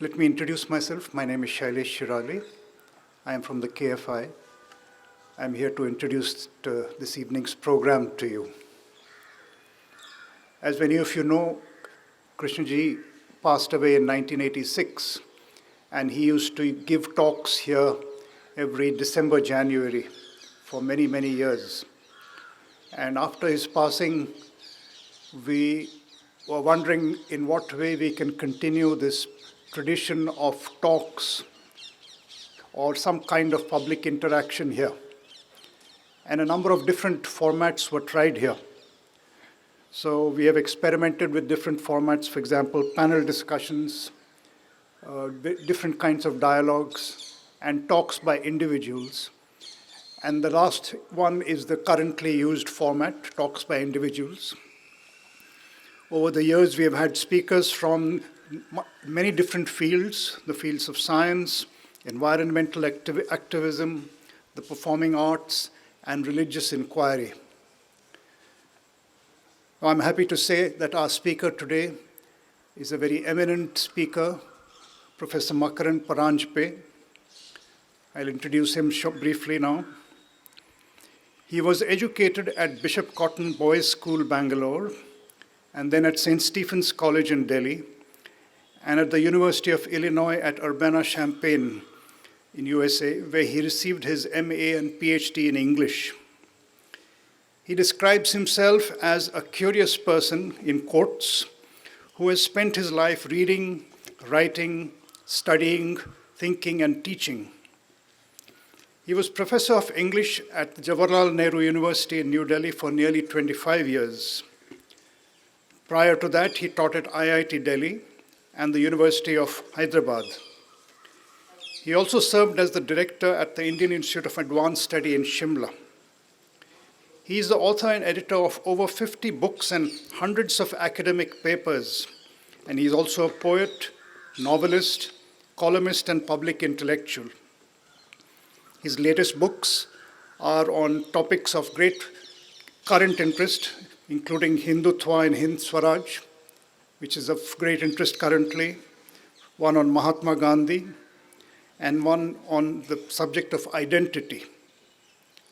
Let me introduce myself. My name is Shailesh Shirali. I am from the KFI. I'm here to introduce this evening's program to you. As many of you know, Krishnaji passed away in 1986, and he used to give talks here every December, January for many, many years. And after his passing, we were wondering in what way we can continue this tradition of talks or some kind of public interaction here. And a number of different formats were tried here. So we have experimented with different formats, for example, panel discussions, different kinds of dialogues, and talks by individuals. And the last one is the currently used format, talks by individuals. Over the years, we have had speakers from many different fields, the fields of science, environmental activism, the performing arts, and religious inquiry. I'm happy to say that our speaker today is a very eminent speaker, Professor Makarand Paranjape. I'll introduce him briefly now. He was educated at Bishop Cotton Boys' School, Bangalore, and then at St. Stephen's College in Delhi, and at the University of Illinois at Urbana-Champaign in USA, where he received his MA and PhD in English. He describes himself as a curious person, in quotes, who has spent his life reading, writing, studying, thinking, and teaching. He was professor of English at the Jawaharlal Nehru University in New Delhi for nearly 25 years. Prior to that, he taught at IIT-Delhi and the University of Hyderabad. He also served as the director at the Indian Institute of Advanced Study in Shimla. He is the author and editor of over 50 books and hundreds of academic papers, and he is also a poet, novelist, columnist, and public intellectual. His latest books are on topics of great current interest, including Hindutva and Hind Swaraj, which is of great interest currently, one on Mahatma Gandhi, and one on the subject of identity,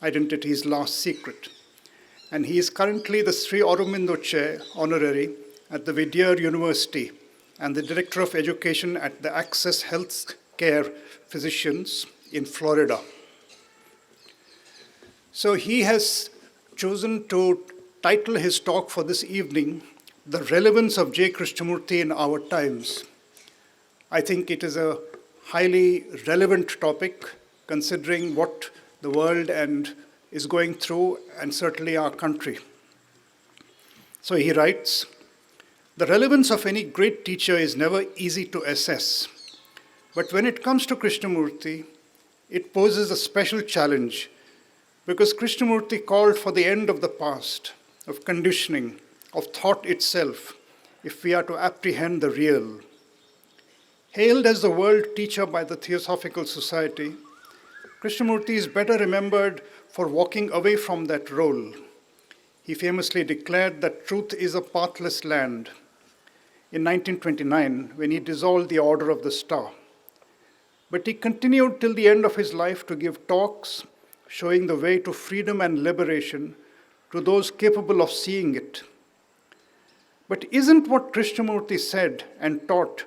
identity's last secret. And he is currently the Sri Aurobindo Chair, Honorary, at the Vedere University, and the Director of Education at the Access Health Care Physicians in Florida. So he has chosen to title his talk for this evening, The Relevance of J. Krishnamurti in Our Times. I think it is a highly relevant topic, considering what the world is going through, and certainly our country. So he writes, the relevance of any great teacher is never easy to assess. But when it comes to Krishnamurti, it poses a special challenge, because Krishnamurti called for the end of the past, of conditioning, of thought itself, if we are to apprehend the real. Hailed as the world teacher by the Theosophical Society, Krishnamurti is better remembered for walking away from that role. He famously declared that truth is a pathless land in 1929, when he dissolved the Order of the Star. But he continued till the end of his life to give talks showing the way to freedom and liberation to those capable of seeing it. But isn't what Krishnamurti said and taught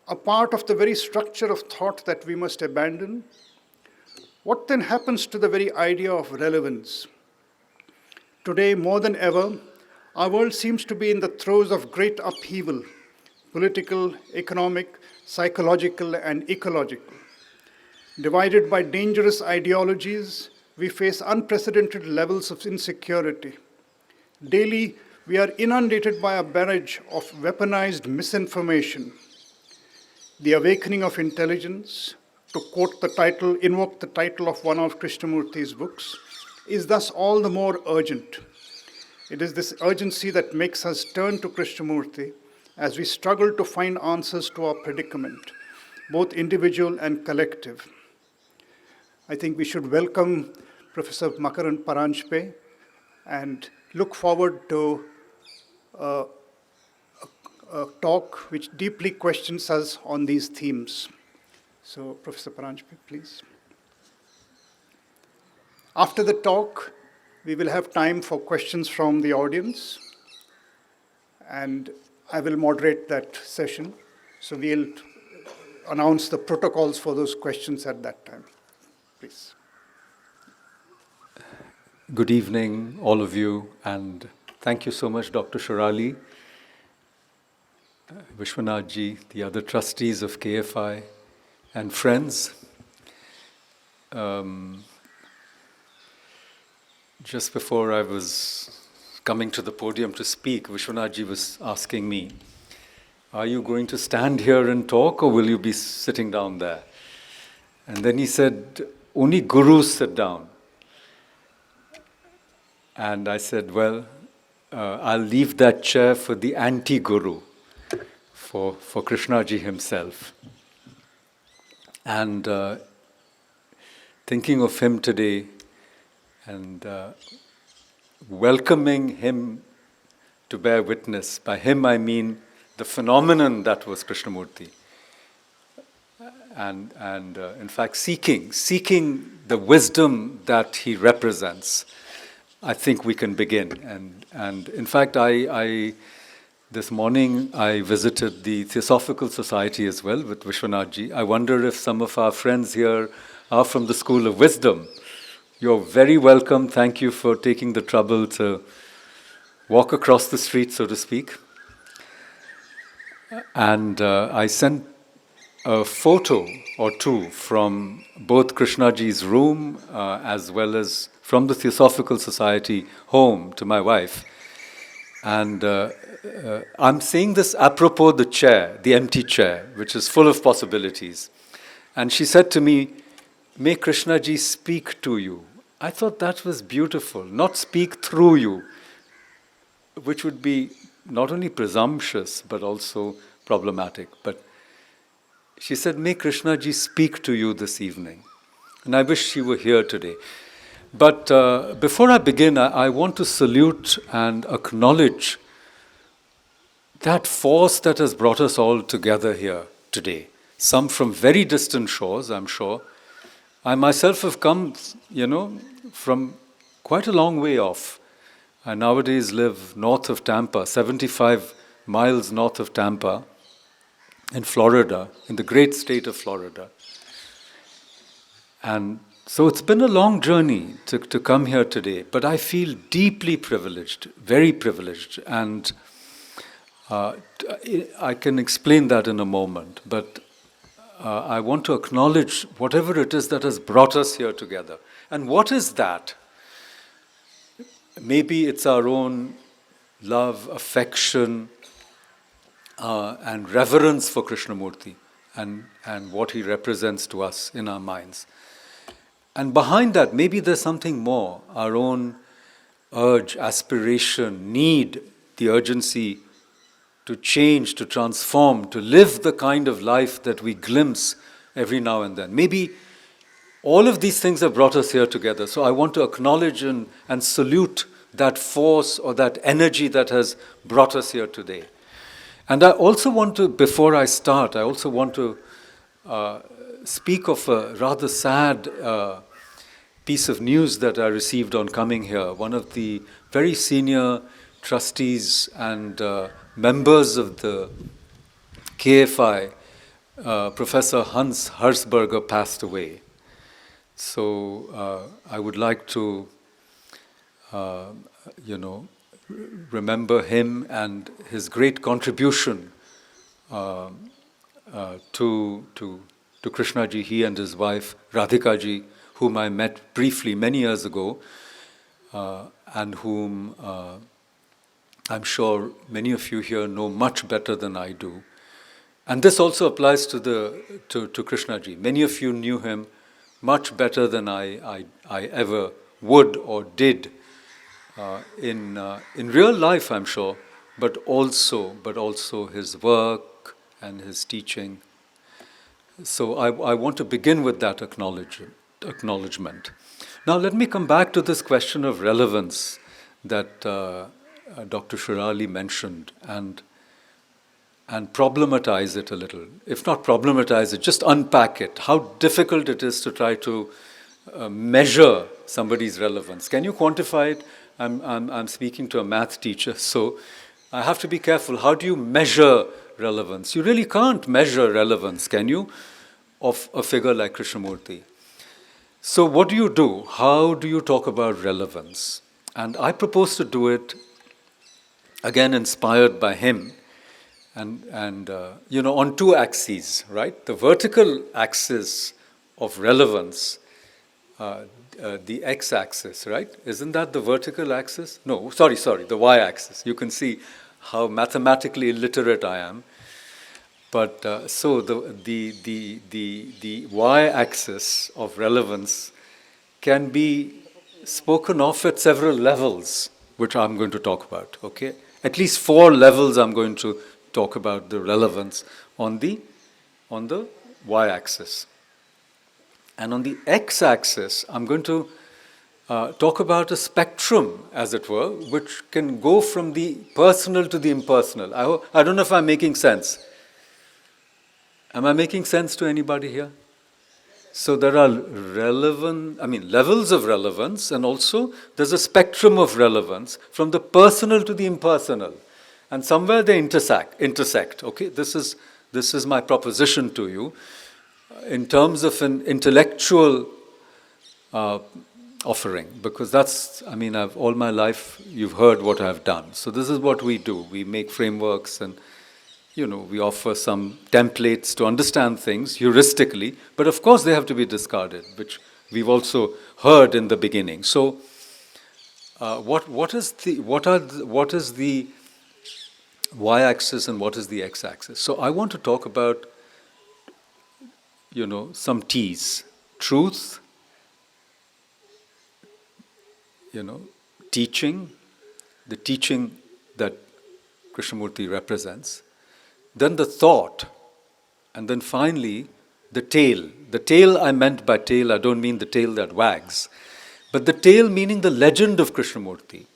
a part of the very structure of thought that we must abandon? What then happens to the very idea of relevance? Today, more than ever, our world seems to be in the throes of great upheaval, political, economic, psychological, and ecological. Divided by dangerous ideologies, we face unprecedented levels of insecurity. Daily, we are inundated by a barrage of weaponized misinformation. The awakening of intelligence, to invoke the title of one of Krishnamurti's books, is thus all the more urgent. It is this urgency that makes us turn to Krishnamurti as we struggle to find answers to our predicament, both individual and collective. I think we should welcome Professor Makarand Paranjape and look forward to a talk which deeply questions us on these themes. So, Professor Paranjape, please. After the talk, we will have time for questions from the audience, and I will moderate that session. So we'll announce the protocols for those questions at that time. Please. Good evening, all of you, and thank you so much, Dr. Shirali, Vishwanathji, the other trustees of KFI, and friends. Just before I was coming to the podium to speak, Vishwanathji was asking me, are you going to stand here and talk, or will you be sitting down there? And then he said, only gurus sit down. And I said, well, I'll leave that chair for the anti-guru, for Krishnaji himself. And thinking of him today and welcoming him to bear witness. By him I mean the phenomenon that was Krishnamurti. And in fact seeking the wisdom that he represents. I think we can begin. And in fact, this morning I visited the Theosophical Society as well with Vishwanathji. I wonder if some of our friends here are from the School of Wisdom. You're very welcome. Thank you for taking the trouble to walk across the street, so to speak. And I sent a photo or two from both Krishnaji's room as well as from the Theosophical Society home to my wife. And I'm saying this apropos the chair, the empty chair, which is full of possibilities. And she said to me, may Krishnaji speak to you. I thought that was beautiful, not speak through you, which would be not only presumptuous, but also problematic. But she said, may Krishnaji speak to you this evening. And I wish she were here today. But before I begin, I want to salute and acknowledge that force that has brought us all together here today. Some from very distant shores, I'm sure. I myself have come, from quite a long way off. I nowadays live north of Tampa, 75 miles north of Tampa, in Florida, in the great state of Florida. And so it's been a long journey to come here today, but I feel deeply privileged, very privileged, and I can explain that in a moment, but I want to acknowledge whatever it is that has brought us here together. And what is that? Maybe it's our own love, affection, and reverence for Krishnamurti and what he represents to us in our minds. And behind that, maybe there's something more, our own urge, aspiration, need, the urgency to change, to transform, to live the kind of life that we glimpse every now and then. Maybe all of these things have brought us here together. So I want to acknowledge and salute that force or that energy that has brought us here today. And I also want to, before I start, I also want to speak of a rather sad piece of news that I received on coming here. One of the very senior trustees and members of the KFI, Professor Hans Herzberger, passed away. So I would like to, remember him and his great contribution to Krishnaji, he and his wife Radhikaji, whom I met briefly many years ago, and whom I'm sure many of you here know much better than I do. And this also applies to Krishnaji. Many of you knew him much better than I ever would or did in real life, I'm sure, but also his work and his teaching. So I want to begin with that acknowledgement. Now let me come back to this question of relevance that Dr. Shirali mentioned. And and problematize it a little. If not problematize it, just unpack it. How difficult it is to try to measure somebody's relevance. Can you quantify it? I'm speaking to a math teacher, so I have to be careful. How do you measure relevance? You really can't measure relevance, can you, of a figure like Krishnamurti? So what do you do? How do you talk about relevance? And I propose to do it, again, inspired by him, and on two axes, right? The vertical axis of relevance, the x-axis, right? Isn't that the vertical axis? No, sorry, the y-axis. You can see how mathematically illiterate I am. But so the y-axis of relevance can be spoken of at several levels, which I'm going to talk about. Okay, at least 4 levels I'm going to talk about the relevance on the y-axis. And on the x-axis, I'm going to talk about a spectrum, as it were, which can go from the personal to the impersonal. I don't know if I'm making sense. Am I making sense to anybody here? So there are levels of relevance, and also there's a spectrum of relevance from the personal to the impersonal. And somewhere they intersect. Okay, this is my proposition to you in terms of an intellectual offering, because I've all my life you've heard what I've done. So this is what we do. We make frameworks, and we offer some templates to understand things heuristically, but of course they have to be discarded, which we've also heard in the beginning. So what is the y-axis and what is the x-axis? So I want to talk about some T's: truth, teaching, the teaching that Krishnamurti represents, then the thought, and then finally the tail. The tail, I meant by tail, I don't mean the tail that wags, but the tail meaning the legend of Krishnamurti.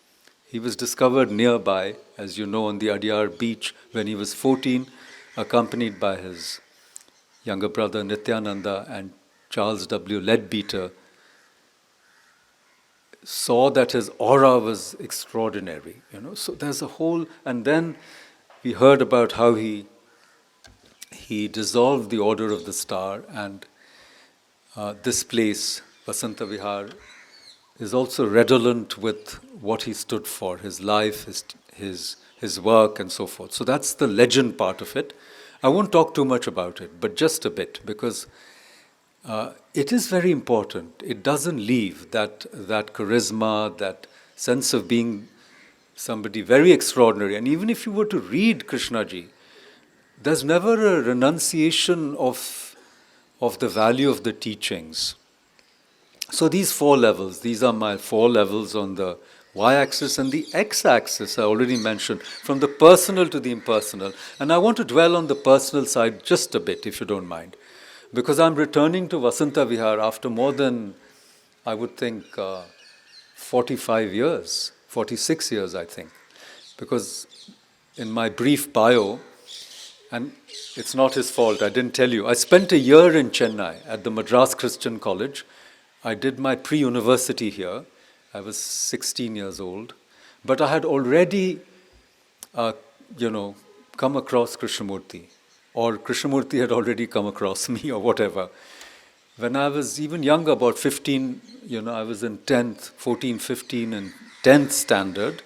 He was discovered nearby, as you know, on the Adyar beach when he was 14, accompanied by his younger brother Nityananda and Charles W. Leadbeater. Saw that his aura was extraordinary, So there's a whole, and then we heard about how he dissolved the Order of the Star, and this place, Vasanta Vihar, is also redolent with what he stood for, his life, his work, and so forth. So that's the legend part of it. I won't talk too much about it, but just a bit, because it is very important. It doesn't leave that charisma, that sense of being somebody very extraordinary. And even if you were to read Krishnaji, there's never a renunciation of the value of the teachings. So these 4 levels, these are my 4 levels on the y-axis, and the x-axis I already mentioned, from the personal to the impersonal. And I want to dwell on the personal side just a bit, if you don't mind, because I'm returning to Vasanta Vihar after more than, I would think, 45 years, 46 years, I think. Because in my brief bio, and it's not his fault, I didn't tell you, I spent a year in Chennai at the Madras Christian College. I did my pre-university here. I was 16 years old. But I had already, come across Krishnamurti, or Krishnamurti had already come across me, or whatever. When I was even younger, about 15, I was in 10th, 14, 15, and 10th standard.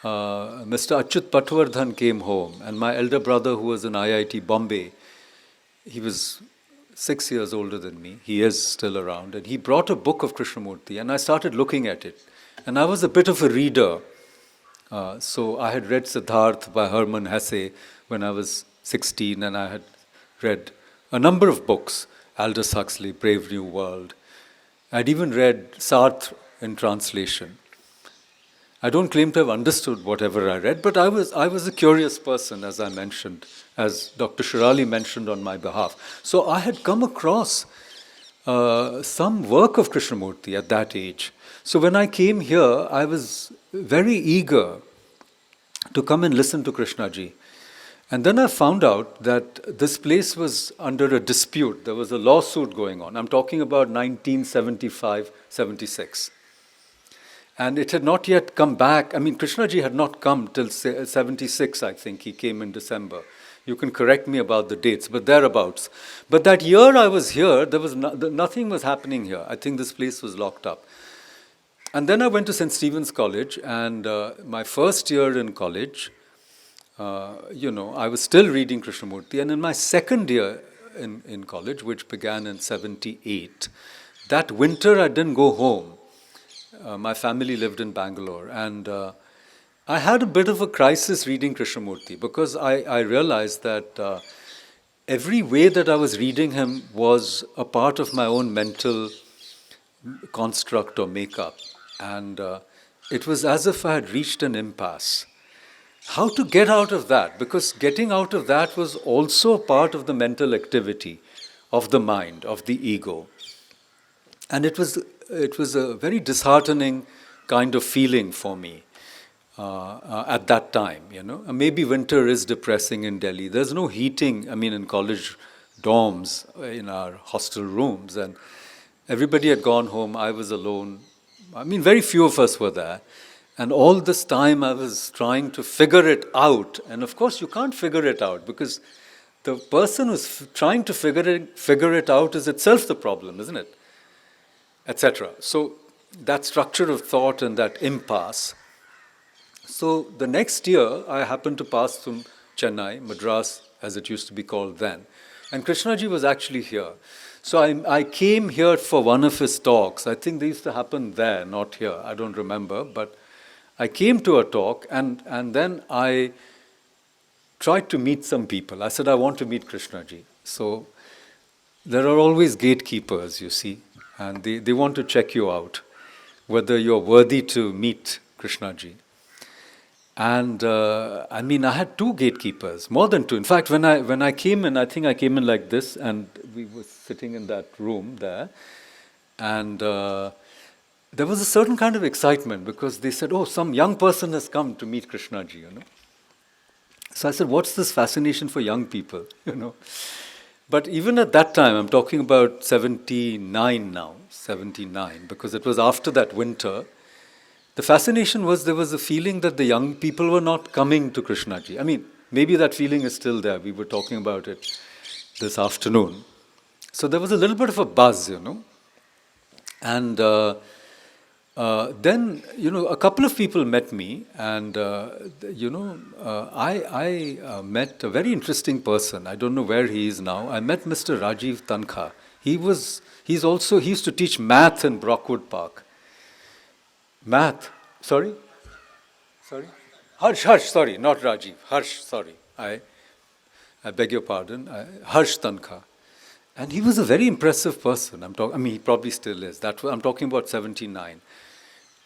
Mr. Achyut Patwardhan came home, and my elder brother, who was in IIT Bombay, he was 6 years older than me. He is still around. And he brought a book of Krishnamurti, and I started looking at it. And I was a bit of a reader. So I had read Siddharth by Hermann Hesse when I was 16, and I had read a number of books, Aldous Huxley, Brave New World. I'd even read Sartre in translation. I don't claim to have understood whatever I read, but I was a curious person, as I mentioned, as Dr. Shirali mentioned on my behalf. So I had come across some work of Krishnamurti at that age. So when I came here, I was very eager to come and listen to Krishnaji. And then I found out that this place was under a dispute. There was a lawsuit going on. I'm talking about 1975, 76. And it had not yet come back. I mean, Krishnaji had not come till 76, I think. He came in December. You can correct me about the dates, but thereabouts. But that year I was here, there was nothing was happening here. I think this place was locked up. And then I went to St. Stephen's College, and my first year in college, I was still reading Krishnamurti. And in my second year in college, which began in 78, that winter I didn't go home. My family lived in Bangalore, and I had a bit of a crisis reading Krishnamurti, because I realized that every way that I was reading him was a part of my own mental construct or makeup. And it was as if I had reached an impasse. How to get out of that? Because getting out of that was also part of the mental activity of the mind, of the ego. And it was a very disheartening kind of feeling for me at that time, Maybe winter is depressing in Delhi. There's no heating, in college dorms, in our hostel rooms, and everybody had gone home. I was alone. Very few of us were there. And all this time I was trying to figure it out. And of course you can't figure it out, because the person who's trying to figure it out is itself the problem, isn't it? Etc. So that structure of thought and that impasse. So the next year I happened to pass through Chennai, Madras as it used to be called then. And Krishnaji was actually here. So I came here for one of his talks. I think they used to happen there, not here. I don't remember. But I came to a talk, and then I tried to meet some people. I said, I want to meet Krishnaji. So there are always gatekeepers, you see. And they want to check you out, whether you're worthy to meet Krishnaji. And I had two gatekeepers, more than two. In fact, when I came in, I think I came in like this, and we were sitting in that room there. And there was a certain kind of excitement, because they said, oh, some young person has come to meet Krishnaji, So I said, what's this fascination for young people, But even at that time, I'm talking about 79 now, 79, because it was after that winter. The fascination was there was a feeling that the young people were not coming to Krishnaji. Maybe that feeling is still there. We were talking about it this afternoon. So there was a little bit of a buzz, And then, a couple of people met me, and, I met a very interesting person. I don't know where he is now. I met Mr. Rajiv Tankha. He used to teach math in Brockwood Park. Math, sorry? Harsh, sorry, not Rajiv. Harsh, sorry. I beg your pardon. Harsh Tankha. And he was a very impressive person. He probably still is. I'm talking about 79.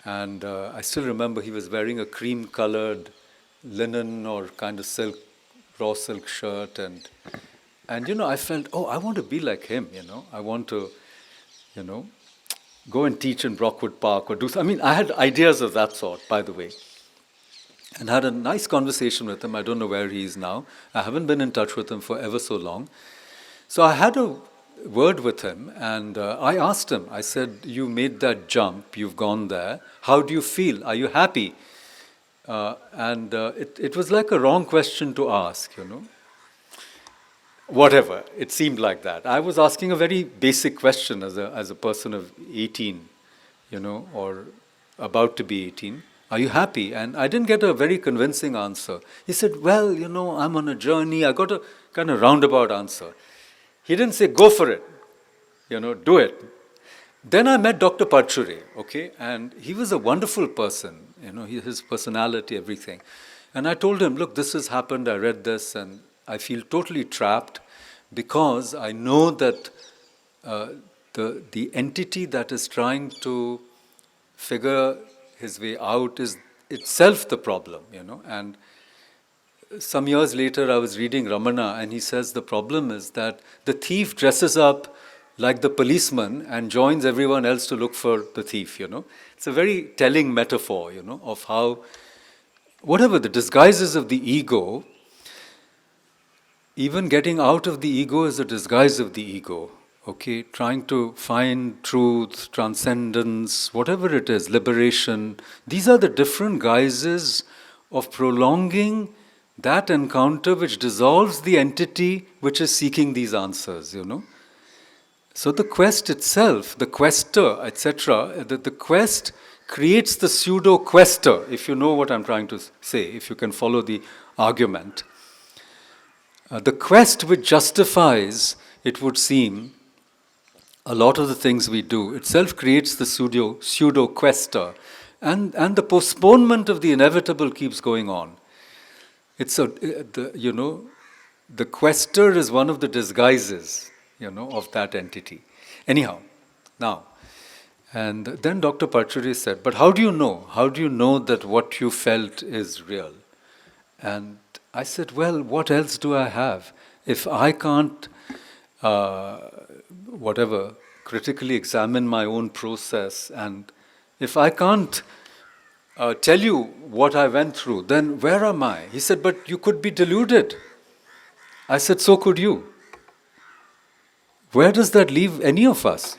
And I still remember he was wearing a cream-colored linen or kind of raw silk shirt. And I felt, I want to be like him, I want to, go and teach in Brockwood Park or do something. I had ideas of that sort, by the way. And had a nice conversation with him. I don't know where he is now. I haven't been in touch with him for ever so long. So I had a word with him, and I asked him, I said, you made that jump, you've gone there. How do you feel? Are you happy? It was like a wrong question to ask, Whatever, it seemed like that. I was asking a very basic question as a person of 18, or about to be 18. Are you happy? And I didn't get a very convincing answer. He said, well, I'm on a journey. I got a kind of roundabout answer. He didn't say, go for it, do it. Then I met Dr. Parchure, okay, and he was a wonderful person, his personality, everything. And I told him, look, this has happened, I read this, and I feel totally trapped, because I know that the entity that is trying to figure his way out is itself the problem, and some years later I was reading Ramana, and he says the problem is that the thief dresses up like the policeman and joins everyone else to look for the thief, It's a very telling metaphor, of how, whatever the disguises of the ego, even getting out of the ego is a disguise of the ego. Okay, trying to find truth, transcendence, whatever it is, liberation. These are the different guises of prolonging that encounter which dissolves the entity which is seeking these answers, So the quest itself, the quester, etc., the quest creates the pseudo-quester, if you know what I'm trying to say, if you can follow the argument. The quest which justifies, it would seem, a lot of the things we do itself creates the pseudo-quester. And the postponement of the inevitable keeps going on. The quester is one of the disguises, of that entity. Anyhow, now, and then Dr. Parchuri said, but how do you know? How do you know that what you felt is real? And I said, well, what else do I have? If I can't, critically examine my own process, and if I can't tell you what I went through, then where am I? He said, but you could be deluded. I said, so could you. Where does that leave any of us?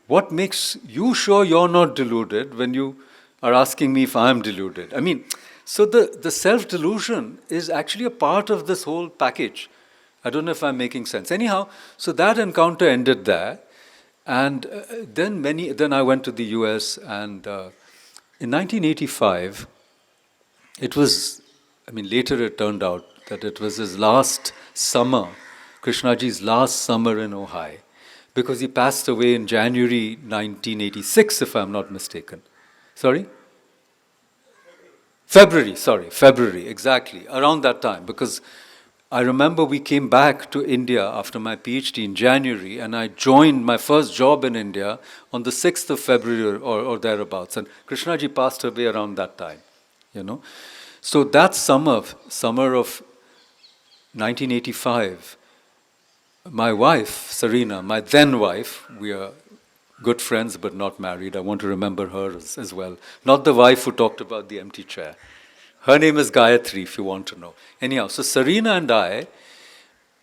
What makes you sure you're not deluded when you are asking me if I'm deluded? So the self-delusion is actually a part of this whole package. I don't know if I'm making sense. Anyhow, so that encounter ended there. And then I went to the US, and in 1985, it was, later it turned out that it was his last summer, Krishnaji's last summer in Ojai, because he passed away in January 1986, if I'm not mistaken. Sorry? February, exactly, around that time, because I remember we came back to India after my PhD in January, and I joined my first job in India on the 6th of February or thereabouts, and Krishnaji passed away around that time, So that summer of 1985, my wife, Sarina, my then wife, we are good friends but not married, I want to remember her as well, not the wife who talked about the empty chair. Her name is Gayatri, if you want to know. Anyhow, so Sarina and I,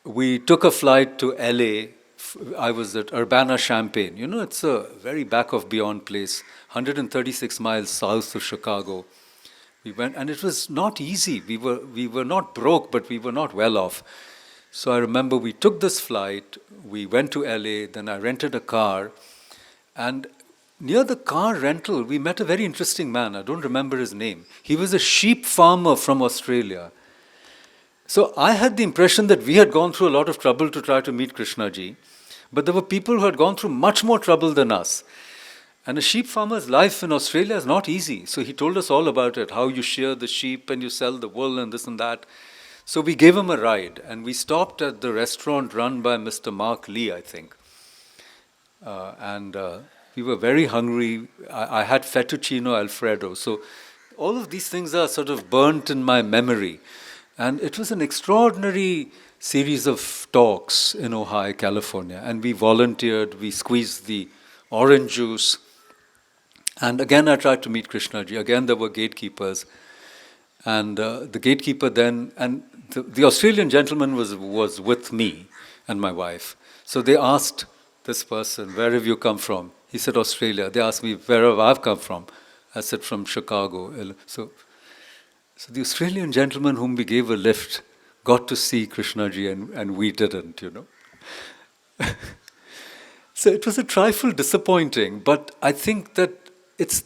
we took a flight to LA. I was at Urbana-Champaign. It's a very back of beyond place, 136 miles south of Chicago. We went, and it was not easy. We were not broke, but we were not well off. So I remember we took this flight, we went to LA, then I rented a car, and near the car rental, we met a very interesting man. I don't remember his name. He was a sheep farmer from Australia. So I had the impression that we had gone through a lot of trouble to try to meet Krishnaji, but there were people who had gone through much more trouble than us. And a sheep farmer's life in Australia is not easy. So he told us all about it, how you shear the sheep and you sell the wool and this and that. So we gave him a ride, and we stopped at the restaurant run by Mr. Mark Lee, I think. We were very hungry. I had fettuccine Alfredo. So all of these things are sort of burnt in my memory. And it was an extraordinary series of talks in Ojai, California. And we volunteered, we squeezed the orange juice. And again, I tried to meet Krishnaji. Again, there were gatekeepers. And the gatekeeper then, and the Australian gentleman was with me and my wife. So they asked this person, where have you come from? He said, Australia. They asked me, where have I come from? I said, from Chicago. So the Australian gentleman whom we gave a lift got to see Krishnaji, and we didn't, So it was a trifle disappointing, but I think that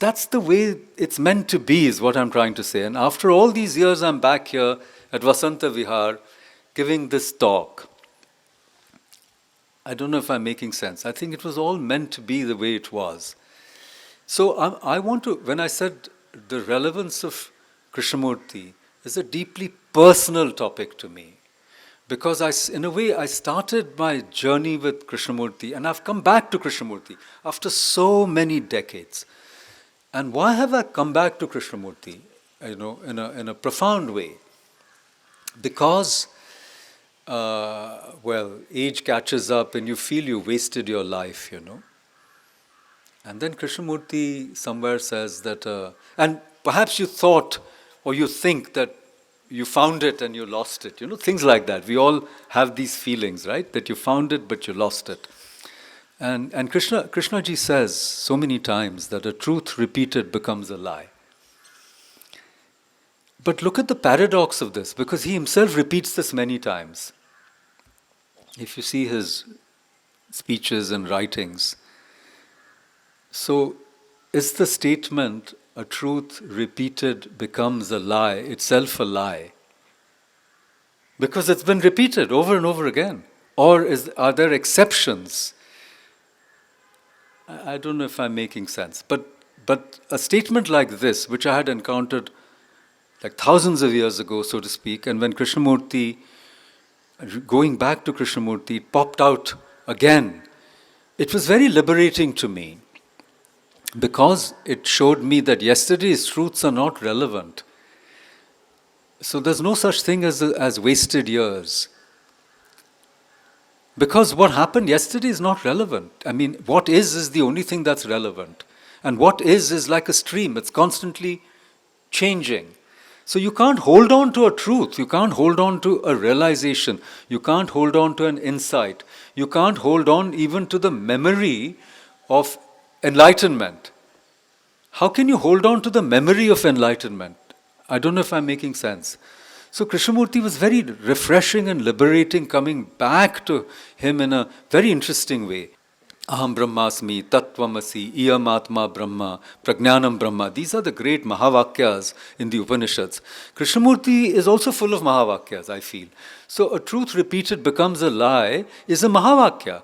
that's the way it's meant to be, is what I'm trying to say. And after all these years, I'm back here at Vasanta Vihar giving this talk. I don't know if I'm making sense. I think it was all meant to be the way it was. So I want to, when I said the relevance of Krishnamurti is a deeply personal topic to me, because in a way I started my journey with Krishnamurti, and I've come back to Krishnamurti after so many decades. And why have I come back to Krishnamurti, in a profound way? Because age catches up and you feel you wasted your life, And then Krishnamurti somewhere says that, and perhaps you thought or you think that, you found it and you lost it. Things like that. We all have these feelings, right? That you found it but you lost it. And Krishnaji says so many times that a truth repeated becomes a lie. But look at the paradox of this, because he himself repeats this many times. If you see his speeches and writings. So, is the statement, a truth repeated becomes a lie, itself a lie? Because it's been repeated over and over again. Or are there exceptions? I don't know if I'm making sense. But a statement like this, which I had encountered like thousands of years ago, so to speak, and when Krishnamurti, going back to Krishnamurti, it popped out again. It was very liberating to me because it showed me that yesterday's truths are not relevant. So there's no such thing as wasted years. Because what happened yesterday is not relevant. I mean, what is the only thing that's relevant. And what is like a stream. It's constantly changing. So you can't hold on to a truth. You can't hold on to a realization. You can't hold on to an insight. You can't hold on even to the memory of enlightenment. How can you hold on to the memory of enlightenment? I don't know if I'm making sense. So Krishnamurti was very refreshing and liberating, coming back to him in a very interesting way. Aham Brahmasmi, Tattvamasi, Iyam Atma Brahma, Prajnanam Brahma. These are the great Mahavakyas in the Upanishads. Krishnamurti is also full of Mahavakyas, I feel. So a truth repeated becomes a lie is a Mahavakya.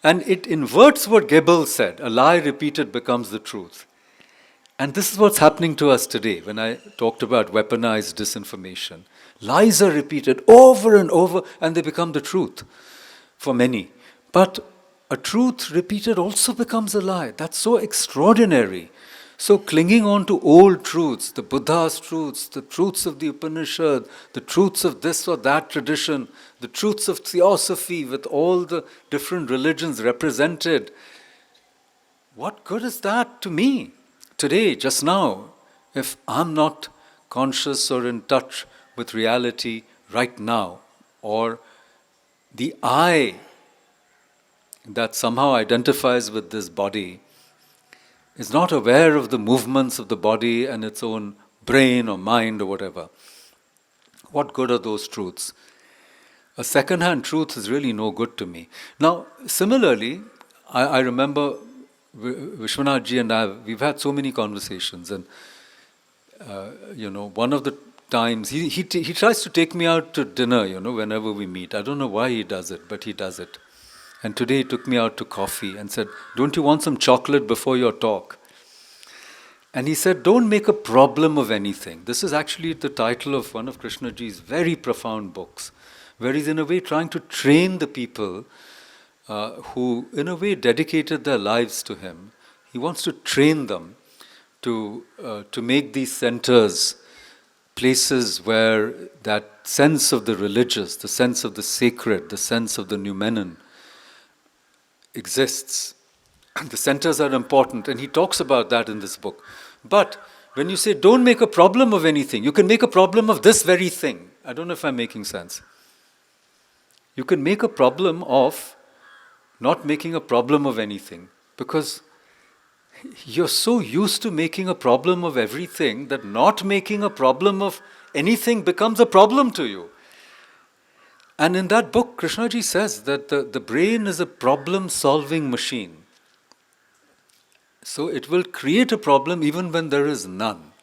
And it inverts what Goebbels said, a lie repeated becomes the truth. And this is what's happening to us today when I talked about weaponized disinformation. Lies are repeated over and over and they become the truth for many. But a truth repeated also becomes a lie. That's so extraordinary. So clinging on to old truths, the Buddha's truths, the truths of the Upanishad, the truths of this or that tradition, the truths of theosophy with all the different religions represented. What good is that to me today, just now, if I'm not conscious or in touch with reality right now, or the I that somehow identifies with this body is not aware of the movements of the body and its own brain or mind or whatever. What good are those truths? A second-hand truth is really no good to me. Now, similarly, I remember Vishwanathji and I, we've had so many conversations, and one of the times he tries to take me out to dinner, whenever we meet. I don't know why he does it, but he does it. And today he took me out to coffee and said, "Don't you want some chocolate before your talk?" And he said, "Don't make a problem of anything." This is actually the title of one of Krishnaji's very profound books, where he's in a way trying to train the people who in a way dedicated their lives to him. He wants to train them to make these centers places where that sense of the religious, the sense of the sacred, the sense of the noumenon exists. The centers are important, and he talks about that in this book. But when you say don't make a problem of anything, you can make a problem of this very thing. I don't know if I'm making sense. You can make a problem of not making a problem of anything, because you're so used to making a problem of everything that not making a problem of anything becomes a problem to you. And in that book, Krishnaji says that the brain is a problem-solving machine. So it will create a problem even when there is none.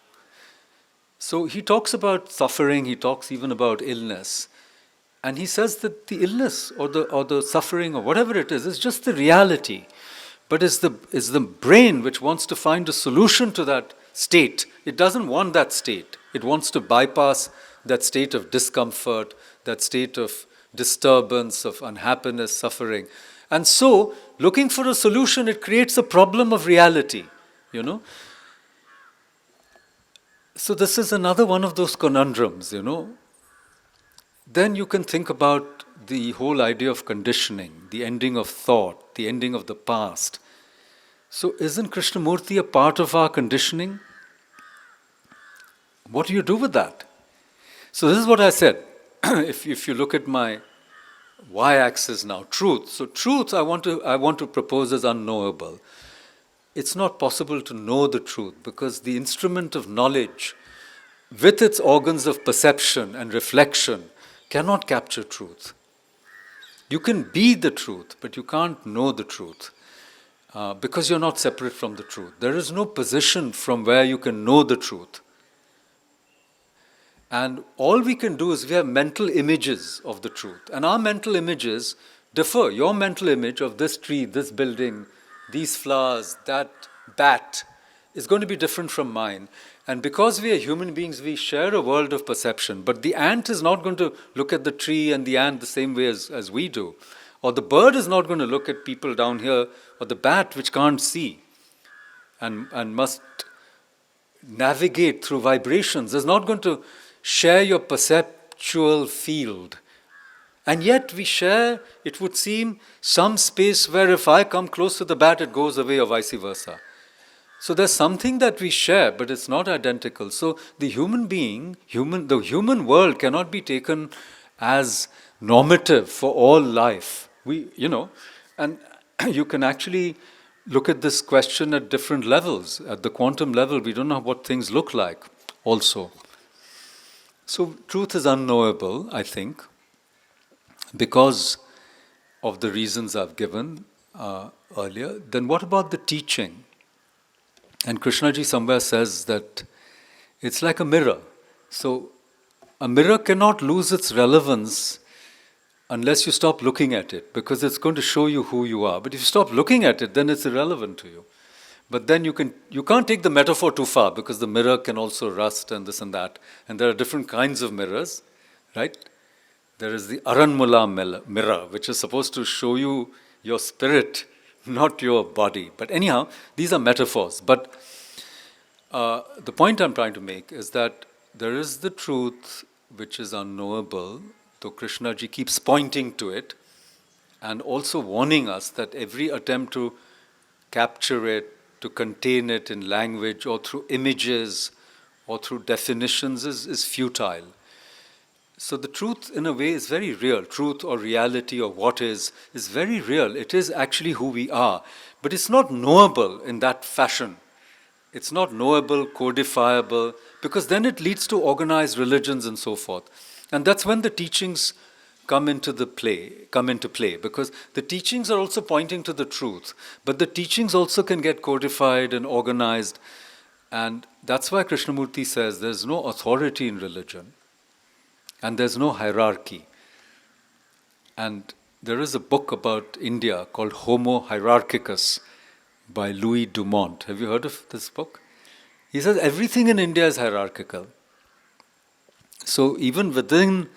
So he talks about suffering, he talks even about illness. And he says that the illness or the suffering or whatever it is just the reality. But it's the brain which wants to find a solution to that state. It doesn't want that state. It wants to bypass that state of discomfort, that state of disturbance, of unhappiness, suffering. And so, looking for a solution, it creates a problem of reality, So this is another one of those conundrums, Then you can think about the whole idea of conditioning, the ending of thought, the ending of the past. So isn't Krishnamurti a part of our conditioning? What do you do with that? So this is what I said. If you look at my y-axis now, truth. So truth I want to propose as unknowable. It's not possible to know the truth because the instrument of knowledge, with its organs of perception and reflection, cannot capture truth. You can be the truth, but you can't know the truth because you're not separate from the truth. There is no position from where you can know the truth. And all we can do is we have mental images of the truth. And our mental images differ. Your mental image of this tree, this building, these flowers, that bat is going to be different from mine. And because we are human beings, we share a world of perception. But the ant is not going to look at the tree and the ant the same way as we do. Or the bird is not going to look at people down here, or the bat which can't see and must navigate through vibrations is not going to share your perceptual field. And yet we share, it would seem, some space where if I come close to the bat, it goes away, or vice versa. So there's something that we share, but it's not identical. So the human being, the human world cannot be taken as normative for all life. And you can actually look at this question at different levels. At the quantum level, we don't know what things look like also. So truth is unknowable, I think, because of the reasons I've given earlier. Then what about the teaching? And Krishnaji somewhere says that it's like a mirror. So a mirror cannot lose its relevance unless you stop looking at it, because it's going to show you who you are. But if you stop looking at it, then it's irrelevant to you. But then you can't take the metaphor too far, because the mirror can also rust and this and that. And there are different kinds of mirrors, right? There is the Aranmula mirror, which is supposed to show you your spirit, not your body. But anyhow, these are metaphors. But the point I'm trying to make is that there is the truth which is unknowable, though Krishnaji keeps pointing to it and also warning us that every attempt to capture it, to contain it in language or through images or through definitions is futile. So the truth, in a way, is very real. Truth or reality or what is very real. It is actually who we are. But it's not knowable in that fashion. It's not knowable, codifiable, because then it leads to organized religions and so forth. And that's when the teachings come into play, because the teachings are also pointing to the truth. But the teachings also can get codified and organized. And that's why Krishnamurti says there's no authority in religion. And there's no hierarchy. And there is a book about India called Homo Hierarchicus by Louis Dumont. Have you heard of this book? He says everything in India is hierarchical. So even within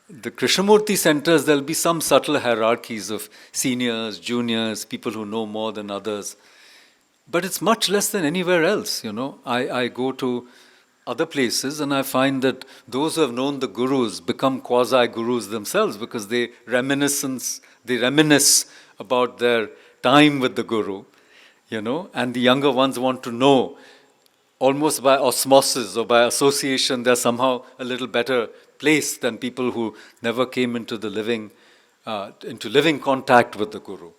the Krishnamurti centers, there'll be some subtle hierarchies of seniors, juniors, people who know more than others. But it's much less than anywhere else, I go to other places and I find that those who have known the gurus become quasi-gurus themselves, because they reminisce about their time with the guru, and the younger ones want to know, almost by osmosis or by association, they're somehow a little better placed than people who never came into living contact with the guru.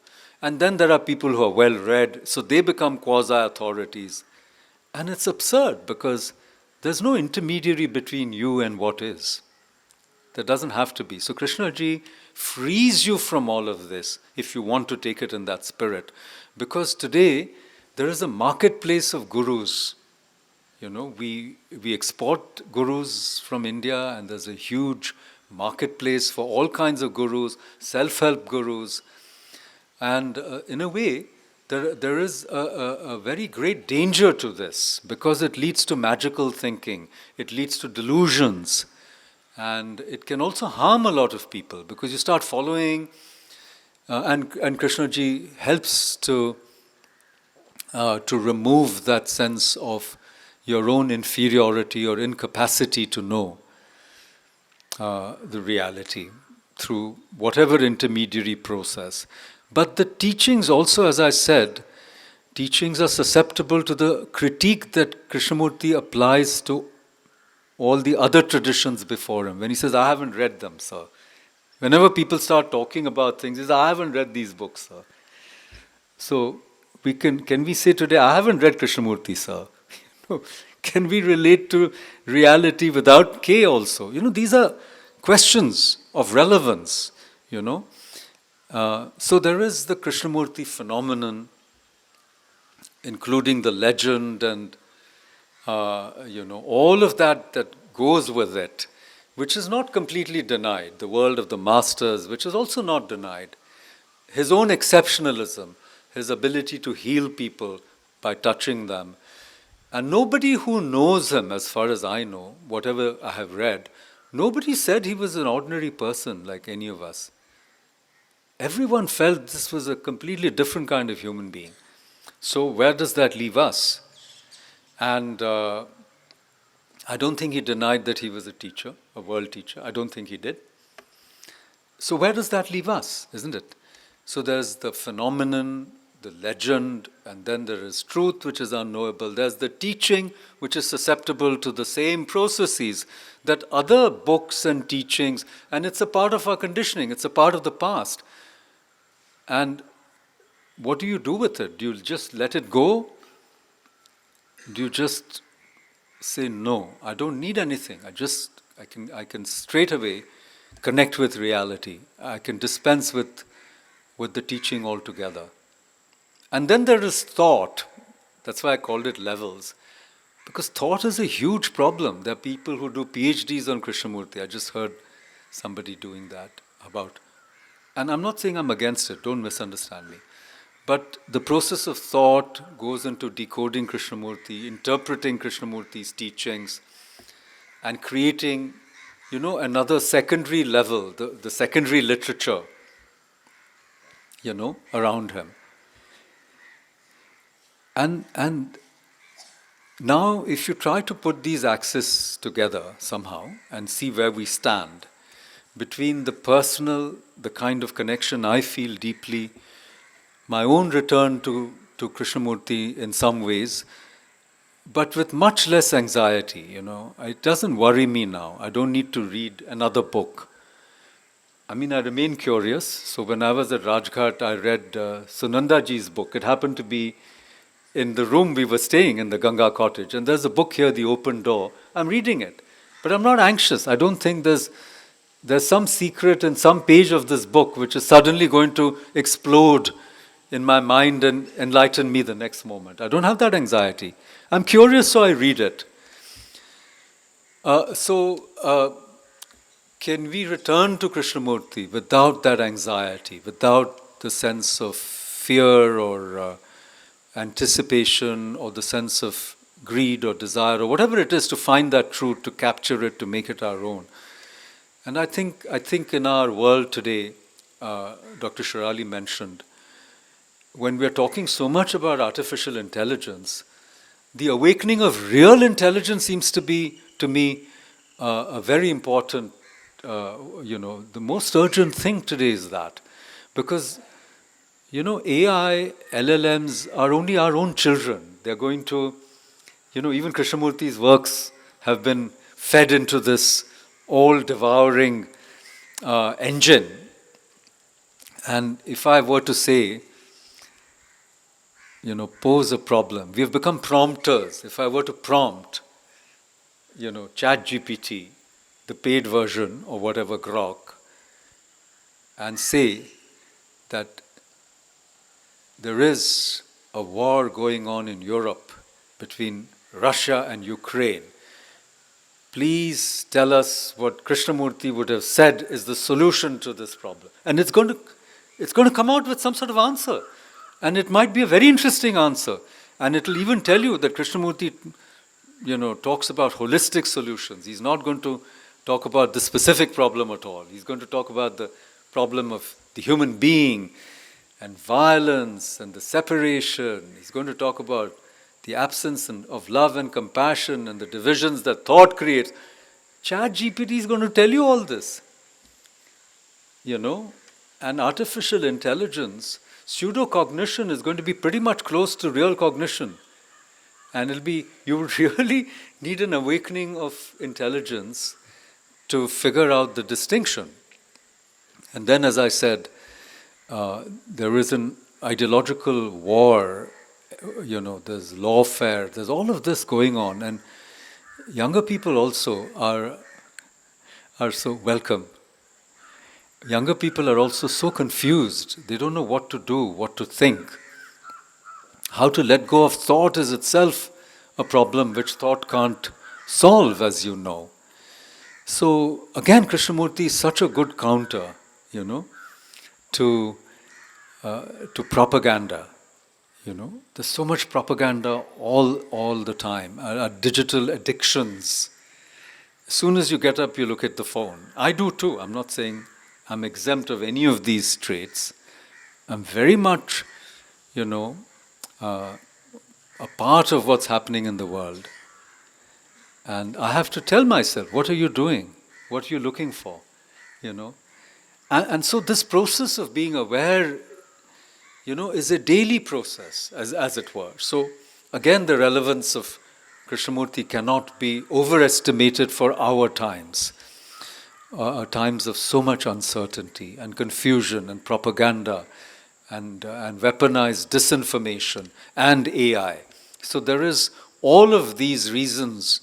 And then there are people who are well-read, so they become quasi-authorities. And it's absurd, because there's no intermediary between you and what is. There doesn't have to be. So Krishnaji frees you from all of this if you want to take it in that spirit. Because today, there is a marketplace of gurus. We export gurus from India, and there's a huge marketplace for all kinds of gurus, self-help gurus. And in a way, there is a very great danger to this, because it leads to magical thinking, it leads to delusions, and it can also harm a lot of people, because you start following, and Krishnaji helps to remove that sense of your own inferiority or incapacity to know the reality through whatever intermediary process. But the teachings also, as I said, teachings are susceptible to the critique that Krishnamurti applies to all the other traditions before him. When he says, I haven't read them, sir. Whenever people start talking about things, he says, I haven't read these books, sir. So can we say today, I haven't read Krishnamurti, sir? Can we relate to reality without K also? These are questions of relevance, So there is the Krishnamurti phenomenon, including the legend and, all of that goes with it, which is not completely denied. The world of the masters, which is also not denied. His own exceptionalism, his ability to heal people by touching them. And nobody who knows him, as far as I know, whatever I have read, nobody said he was an ordinary person like any of us. Everyone felt this was a completely different kind of human being. So where does that leave us? And I don't think he denied that he was a teacher, a world teacher. I don't think he did. So where does that leave us, isn't it? So there's the phenomenon, the legend, and then there is truth, which is unknowable. There's the teaching, which is susceptible to the same processes that other books and teachings, and it's a part of our conditioning, it's a part of the past. And what do you do with it? Do you just let it go? Do you just say, no, I don't need anything. I can straight away connect with reality. I can dispense with the teaching altogether. And then there is thought. That's why I called it levels. Because thought is a huge problem. There are people who do PhDs on Krishnamurti. I just heard somebody doing that about. And I'm not saying I'm against it, don't misunderstand me. But the process of thought goes into decoding Krishnamurti, interpreting Krishnamurti's teachings, and creating, another secondary level, the secondary literature, around him. And now, if you try to put these axes together somehow and see where we stand between the personal, the kind of connection I feel deeply, my own return to Krishnamurti in some ways, but with much less anxiety, It doesn't worry me now. I don't need to read another book. I remain curious. So when I was at Rajghat, I read Sunandaji's book. It happened to be in the room we were staying in the Ganga cottage. And there's a book here, The Open Door. I'm reading it. But I'm not anxious. I don't think there's some secret in some page of this book which is suddenly going to explode in my mind and enlighten me the next moment. I don't have that anxiety. I'm curious, so I read it. Can we return to Krishnamurti without that anxiety, without the sense of fear or anticipation or the sense of greed or desire or whatever it is to find that truth, to capture it, to make it our own? And I think in our world today, Dr. Shirali mentioned, when we're talking so much about artificial intelligence, the awakening of real intelligence seems to be, to me, a very important, the most urgent thing today is that. Because, AI, LLMs are only our own children. They're going to, even Krishnamurti's works have been fed into this all-devouring engine. And if I were to say, pose a problem. We have become prompters. If I were to prompt, ChatGPT, the paid version or whatever, Grok, and say that there is a war going on in Europe between Russia and Ukraine. Please tell us what Krishnamurti would have said is the solution to this problem. And it's going to come out with some sort of answer. And it might be a very interesting answer. And it'll even tell you that Krishnamurti, talks about holistic solutions. He's not going to talk about the specific problem at all. He's going to talk about the problem of the human being and violence and the separation. He's going to talk about the absence of love and compassion and the divisions that thought creates. ChatGPT is going to tell you all this. And artificial intelligence, pseudo-cognition is going to be pretty much close to real cognition. And you would really need an awakening of intelligence to figure out the distinction. And then, as I said, there is an ideological war, there's lawfare, there's all of this going on, and younger people also are so welcome. Younger people are also so confused. They don't know what to do, what to think. How to let go of thought is itself a problem which thought can't solve, as you know. So, again, Krishnamurti is such a good counter, to propaganda. There's so much propaganda all the time. Our digital addictions. As soon as you get up, you look at the phone. I do too. I'm not saying I'm exempt of any of these traits. I'm very much, a part of what's happening in the world. And I have to tell myself, what are you doing? What are you looking for? And so this process of being aware, is a daily process, as it were. So again, the relevance of Krishnamurti cannot be overestimated for our times. Times of so much uncertainty and confusion and propaganda and weaponized disinformation and AI. So there is all of these reasons,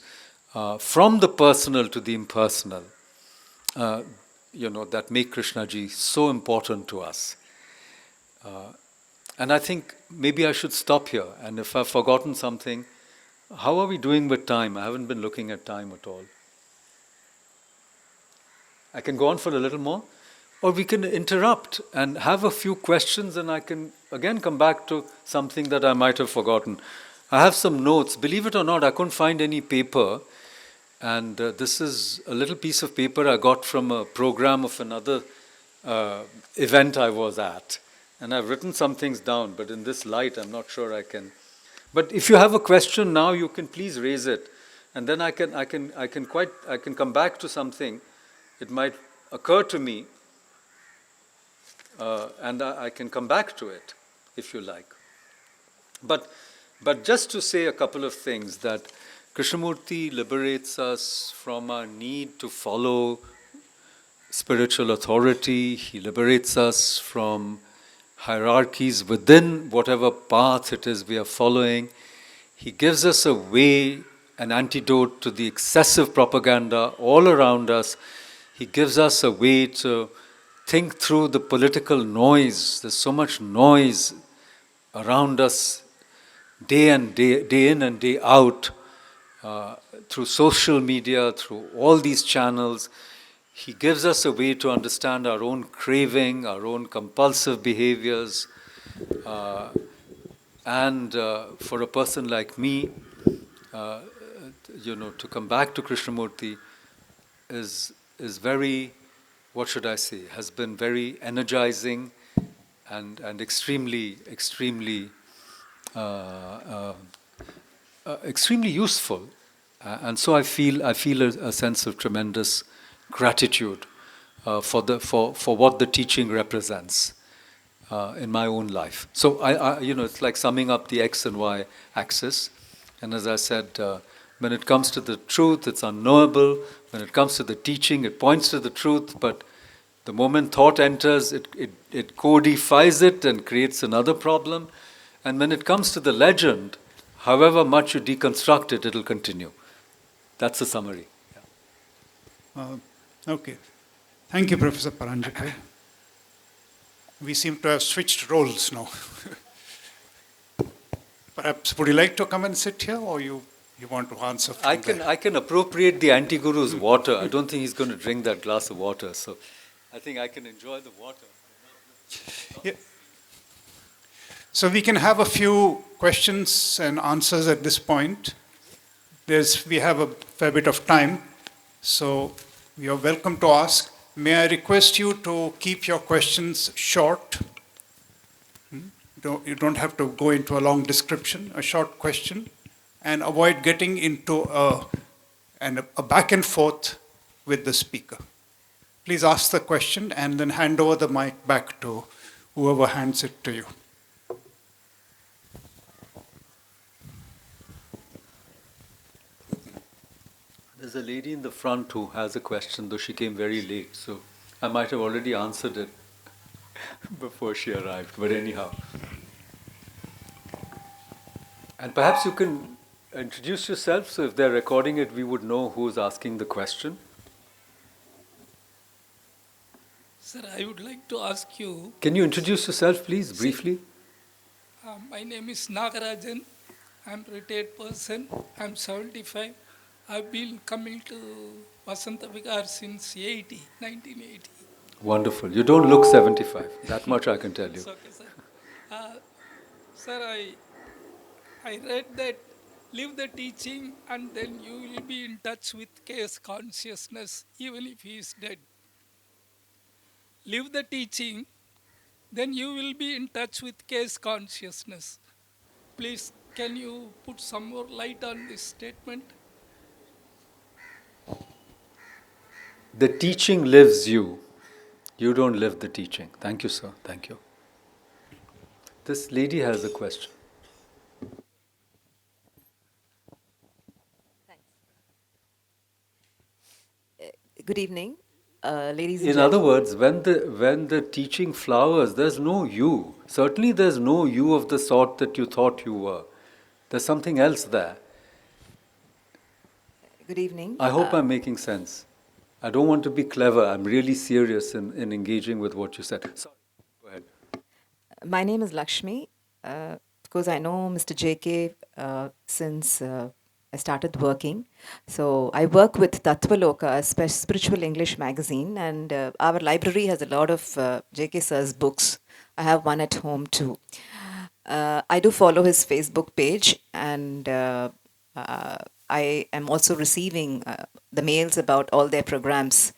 from the personal to the impersonal, that make Krishnaji so important to us. And I think maybe I should stop here. And if I've forgotten something, how are we doing with time? I haven't been looking at time at all. I can go on for a little more, or we can interrupt and have a few questions, and I can again come back to something that I might have forgotten. I have some notes. Believe it or not, I couldn't find any paper, and this is a little piece of paper I got from a program of another event I was at. And I've written some things down, but in this light, I'm not sure I can. But if you have a question now, you can please raise it, and then I can come back to something. It might occur to me, and I can come back to it, if you like. But just to say a couple of things, that Krishnamurti liberates us from our need to follow spiritual authority. He liberates us from hierarchies within whatever path it is we are following. He gives us a way, an antidote to the excessive propaganda all around us. He gives us a way to think through the political noise. There's so much noise around us, day in and day out, through social media, through all these channels. He gives us a way to understand our own craving, our own compulsive behaviors. And for a person like me, to come back to Krishnamurti is very, what should I say, has been very energizing and extremely useful. And so I feel a sense of tremendous gratitude for what the teaching represents in my own life. So it's like summing up the X and Y axis. And as I said, when it comes to the truth, it's unknowable. When it comes to the teaching, it points to the truth. But the moment thought enters, it codifies it and creates another problem. And when it comes to the legend, however much you deconstruct it, it'll continue. That's the summary. Yeah. Okay. Thank you, Professor Paranjape. We seem to have switched roles now. Perhaps, would you like to come and sit here, or you want to answer from I can appropriate the anti-guru's water. I don't think he's going to drink that glass of water, so I think I can enjoy the water. Yeah. So we can have a few questions and answers at this point. We have a fair bit of time, so you are welcome to ask. May I request you to keep your questions short? You don't have to go into a long description, a short question, and avoid getting into a back and forth with the speaker. Please ask the question and then hand over the mic back to whoever hands it to you. There's a lady in the front who has a question, though she came very late, so I might have already answered it before she arrived. But anyhow. And perhaps you can introduce yourself, so if they're recording it, we would know who's asking the question. Sir, I would like to ask you. Can you introduce yourself, please, briefly? My name is Nagarajan. I'm a retired person. I'm 75. I've been coming to Vasanta Vihar since 1980. Wonderful. You don't look 75. That much I can tell you. It's okay, sir. Sir, I read that live the teaching and then you will be in touch with case consciousness even if he is dead. Live the teaching, then you will be in touch with case consciousness. Please, can you put some more light on this statement? The teaching lives you. You don't live the teaching. Thank you, sir. Thank you. This lady has a question. Good evening, ladies and In gentlemen. other words, when the teaching flowers, there's no you. Certainly there's no you of the sort that you thought you were. There's something else there. Good evening. I hope I'm making sense. I don't want to be clever. I'm really serious in engaging with what you said. Sorry. Go ahead. My name is Lakshmi. Of course, I know Mr. JK since I started working. So I work with Tattvaloka, a spiritual English magazine, and our library has a lot of JK sir's books. I have one at home too. I do follow his Facebook page, and I am also receiving the mails about all their programs.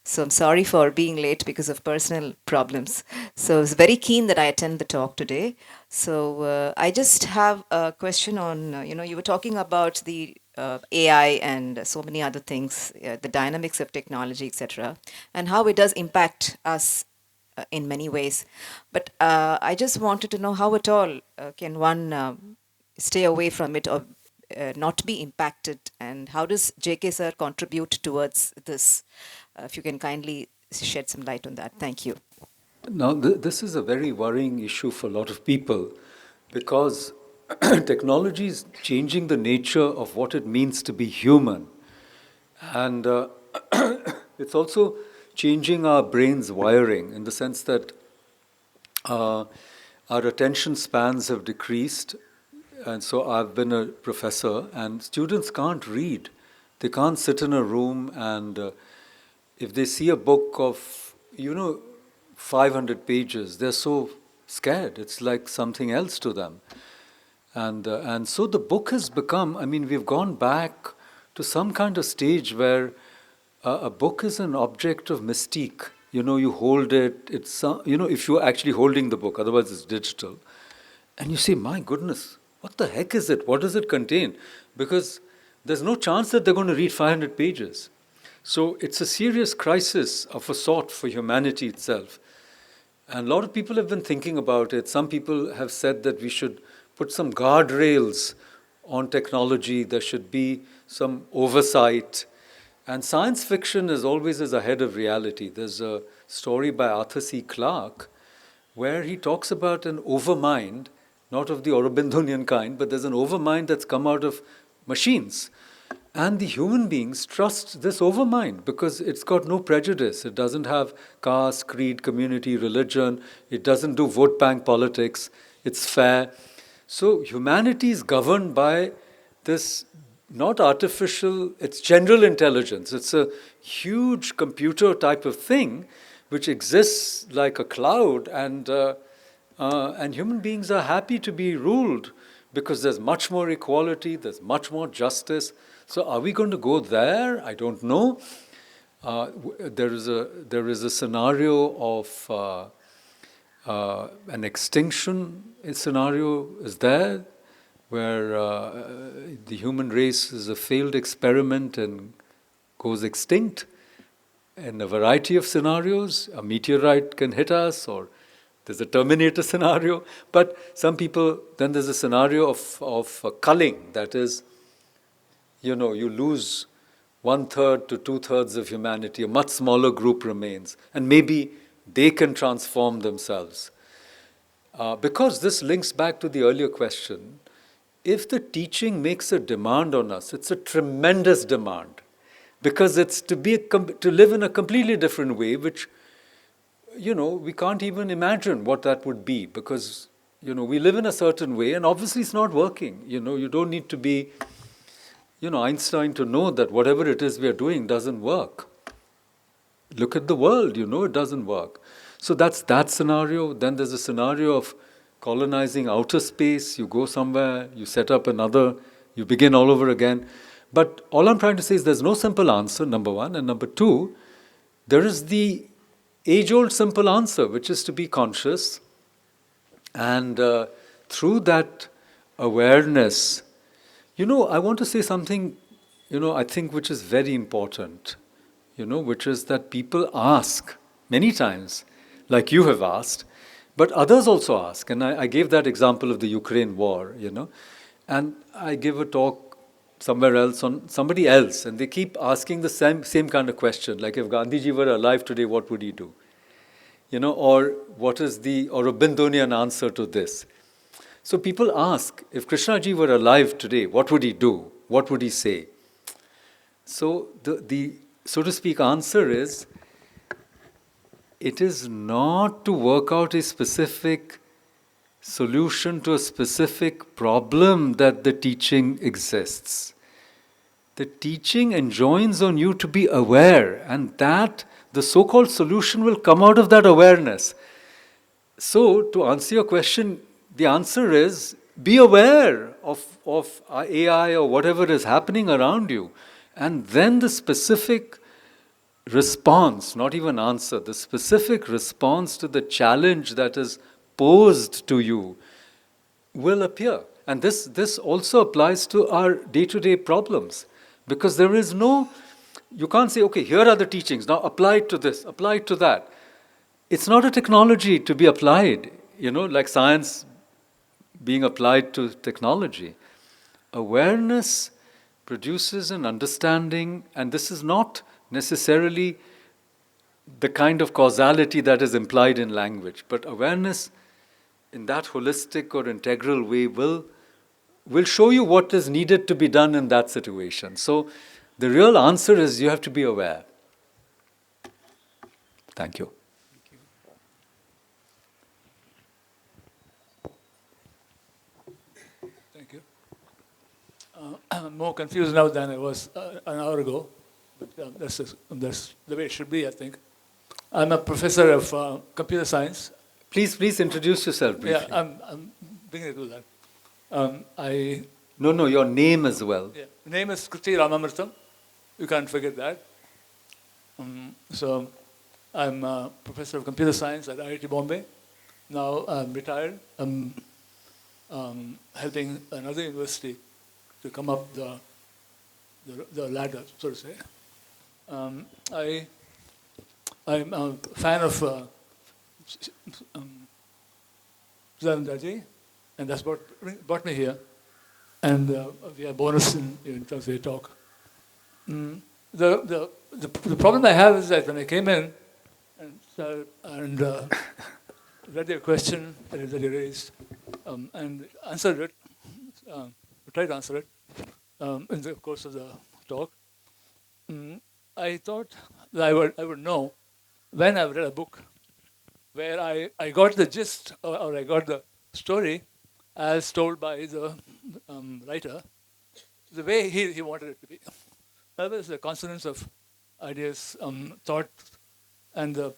So I'm sorry for being late because of personal problems. So I was very keen that I attend the talk today. So I just have a question on, you were talking about the AI and so many other things, the dynamics of technology, etc., and how it does impact us in many ways. But I just wanted to know how at all can one stay away from it or not be impacted, and how does JK sir contribute towards this? If you can kindly shed some light on that. Thank you. Now, this is a very worrying issue for a lot of people because technology is changing the nature of what it means to be human. And it's also changing our brain's wiring in the sense that our attention spans have decreased. And so I've been a professor, and students can't read. They can't sit in a room and if they see a book of, 500 pages, they're so scared. It's like something else to them. And so the book has become, we've gone back to some kind of stage where a book is an object of mystique. You hold it, if you're actually holding the book, otherwise it's digital. And you say, my goodness, what the heck is it? What does it contain? Because there's no chance that they're going to read 500 pages. So it's a serious crisis of a sort for humanity itself. And a lot of people have been thinking about it. Some people have said that we should put some guardrails on technology. There should be some oversight. And science fiction is always ahead of reality. There's a story by Arthur C. Clarke where he talks about an overmind, not of the Aurobindonian kind, but there's an overmind that's come out of machines. And the human beings trust this overmind because it's got no prejudice. It doesn't have caste, creed, community, religion. It doesn't do vote bank politics. It's fair. So humanity is governed by this not artificial, it's general intelligence. It's a huge computer type of thing which exists like a cloud, and human beings are happy to be ruled because there's much more equality, there's much more justice. So are we going to go there? I don't know. There is a scenario of an extinction scenario is there, where the human race is a failed experiment and goes extinct in a variety of scenarios. A meteorite can hit us, or there's a Terminator scenario. But some people, then there's a scenario of culling, that is, you lose 1/3 to 2/3 of humanity, a much smaller group remains, and maybe they can transform themselves. Because this links back to the earlier question, if the teaching makes a demand on us, it's a tremendous demand, because it's to live in a completely different way, which, we can't even imagine what that would be, because, we live in a certain way, and obviously it's not working. You don't need to be, Einstein to know that whatever it is we are doing doesn't work. Look at the world, it doesn't work. So that's that scenario. Then there's a scenario of colonizing outer space. You go somewhere, you set up another, you begin all over again. But all I'm trying to say is there's no simple answer, number one. And number two, there is the age-old simple answer, which is to be conscious. And through that awareness, I want to say something, I think which is very important, which is that people ask many times, like you have asked, but others also ask. And I gave that example of the Ukraine war, and I give a talk somewhere else on somebody else, and they keep asking the same kind of question, like if Gandhiji were alive today, what would he do? Or what is the Aurobindonian answer to this? So people ask, if Krishnaji were alive today, what would he do? What would he say? So the so to speak answer is, it is not to work out a specific solution to a specific problem that the teaching exists. The teaching enjoins on you to be aware, and that the so-called solution will come out of that awareness. So, to answer your question, the answer is, be aware of AI or whatever is happening around you. And then the specific response, not even answer, the specific response to the challenge that is posed to you will appear. And this also applies to our day-to-day problems. Because there is you can't say, okay, here are the teachings, now apply it to this, apply it to that. It's not a technology to be applied, like science being applied to technology. Awareness produces an understanding, and this is not necessarily the kind of causality that is implied in language, but awareness in that holistic or integral way will show you what is needed to be done in that situation. So the real answer is you have to be aware. Thank you. Thank you. I'm more confused now than I was an hour ago, but that's the way it should be, I think. I'm a professor of computer science. Please introduce yourself briefly. Yeah, I'm beginning to do that. No, your name as well. Yeah, the name is Kriti Ramamritam. You can't forget that. So I'm a professor of computer science at IIT Bombay. Now I'm retired. I'm helping another university to come up the ladder, so to say. I'm a fan of Vasanta, and that's what brought me here. And we have bonus in terms of your talk. The problem I have is that when I came in and read your question that you raised and answered it, tried to answer it in the course of the talk, I thought that I would know when I've read a book where I got the gist or I got the story as told by the writer, the way he wanted it to be. That was the consonance of ideas, thought, and the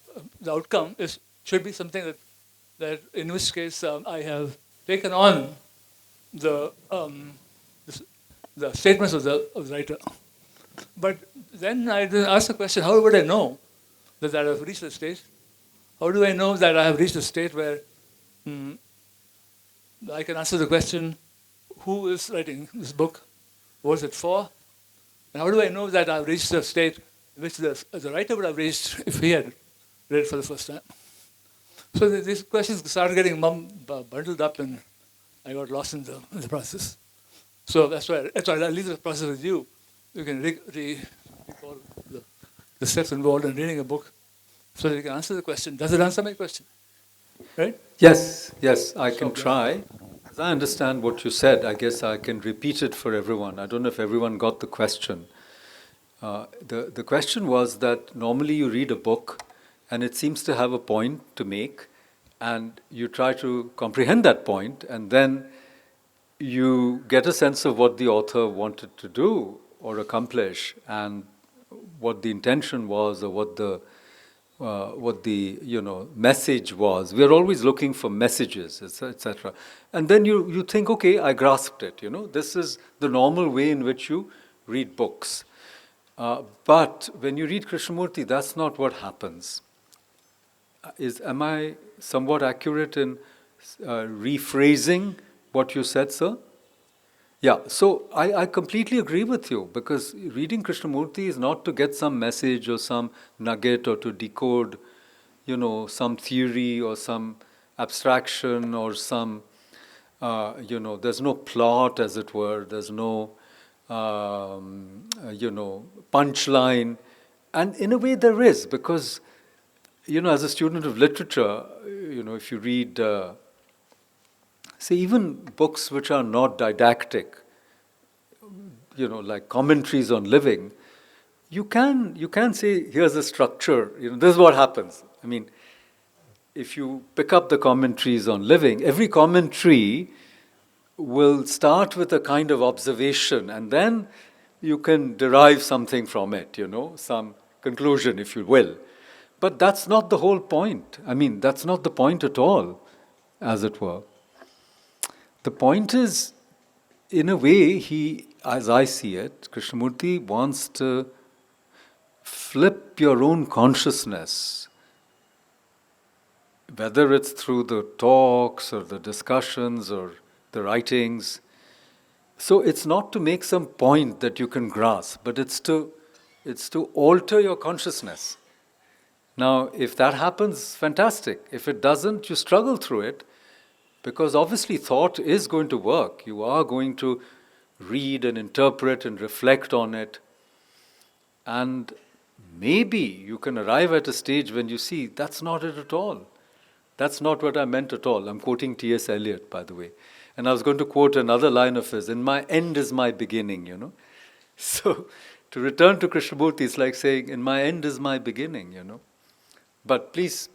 outcome should be something that in which case I have taken on the statements of the writer. But then I asked the question, how would I know that I have reached a state? How do I know that I have reached a state where I can answer the question, who is writing this book? What is it for? And how do I know that I've reached a state which the writer would have reached if he had read it for the first time? So these questions started getting bundled up, and I got lost in the process. So that's why I leave the process with you. You can before the steps involved in reading a book, so that you can answer the question. Does it answer my question? Right? Yes, yes, I can So, try. As I understand what you said, I guess I can repeat it for everyone. I don't know if everyone got the question. The question was that normally you read a book and it seems to have a point to make, and you try to comprehend that point, and then you get a sense of what the author wanted to do or accomplish, and what the intention was, or what the message was. We are always looking for messages, etc. And then you think, okay, I grasped it. This is the normal way in which you read books. But when you read Krishnamurti, that's not what happens. Am I somewhat accurate in rephrasing what you said, sir? Yeah, so I completely agree with you, because reading Krishnamurti is not to get some message or some nugget, or to decode, some theory or some abstraction or some, there's no plot, as it were, there's no, punchline. And in a way there is, because, as a student of literature, if you read, say, even books which are not didactic, like commentaries on living, you can say, here's a structure, this is what happens. I mean, if you pick up the commentaries on living, every commentary will start with a kind of observation, and then you can derive something from it, some conclusion, if you will. But that's not the whole point. I mean, that's not the point at all, as it were. The point is, in a way, as I see it, Krishnamurti wants to flip your own consciousness, whether it's through the talks or the discussions or the writings. So it's not to make some point that you can grasp, but it's to alter your consciousness. Now, if that happens, fantastic. If it doesn't, you struggle through it, because obviously thought is going to work. You are going to read and interpret and reflect on it. And maybe you can arrive at a stage when you see, that's not it at all. That's not what I meant at all. I'm quoting T.S. Eliot, by the way. And I was going to quote another line of his, in my end is my beginning, So, to return to Krishnamurti, it's like saying, in my end is my beginning, But please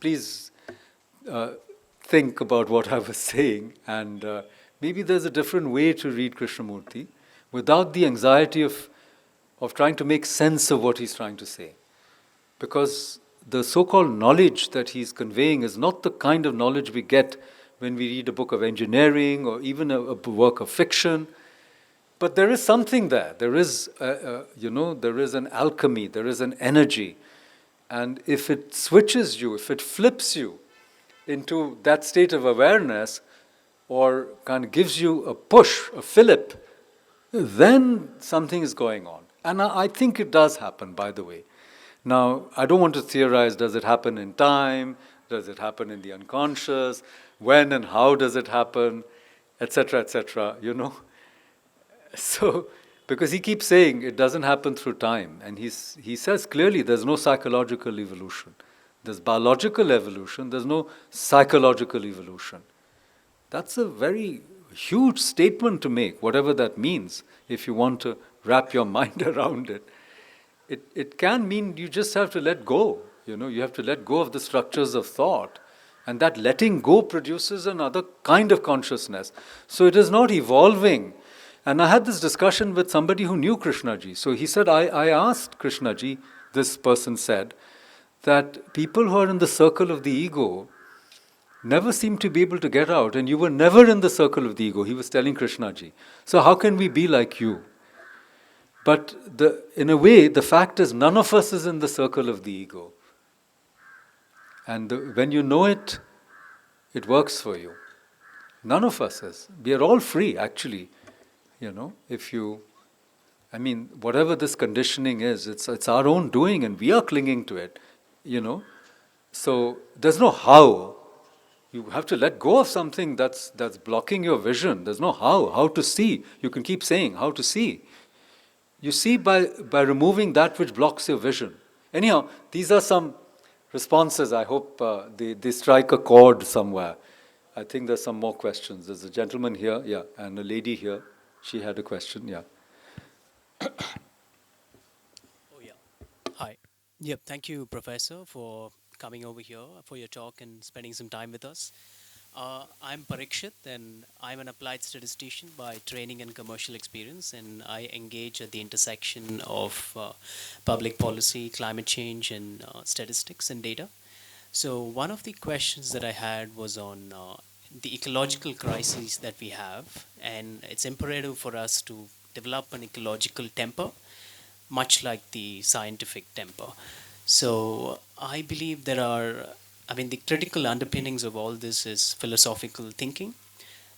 think about what I was saying, and maybe there's a different way to read Krishnamurti without the anxiety of trying to make sense of what he's trying to say. Because the so-called knowledge that he's conveying is not the kind of knowledge we get when we read a book of engineering or even a work of fiction. But there is something there. There is, there is an alchemy, there is an energy. And if it switches you, if it flips you into that state of awareness, or kind of gives you a push, a fillip, then something is going on. And I think it does happen, by the way. Now, I don't want to theorize, does it happen in time? Does it happen in the unconscious? When and how does it happen? Etc., So, because he keeps saying it doesn't happen through time. And he says clearly there's no psychological evolution. There's biological evolution, there's no psychological evolution. That's a very huge statement to make, whatever that means, if you want to wrap your mind around it. It can mean you just have to let go. You have to let go of the structures of thought. And that letting go produces another kind of consciousness. So it is not evolving. And I had this discussion with somebody who knew Krishnaji. So he said, I asked Krishnaji, this person said, that people who are in the circle of the ego never seem to be able to get out. And you were never in the circle of the ego. He was telling Krishnaji. So how can we be like you? But in a way, the fact is none of us is in the circle of the ego. And when you know it, it works for you. None of us is. We are all free, actually. Whatever this conditioning is, it's our own doing, and we are clinging to it, So there's no how. You have to let go of something that's blocking your vision. There's no how to see. You can keep saying how to see. You see, by removing that which blocks your vision. Anyhow, these are some responses. I hope they strike a chord somewhere. I think there's some more questions. There's a gentleman here, yeah, and a lady here. She had a question, yeah. Oh, yeah. Hi. Yep. Thank you, Professor, for coming over here for your talk and spending some time with us. I'm Parikshit, and I'm an applied statistician by training and commercial experience, and I engage at the intersection of public policy, climate change, and statistics and data. So, one of the questions that I had was on the ecological crises that we have, and it's imperative for us to develop an ecological temper much like the scientific temper. So I believe the critical underpinnings of all this is philosophical thinking.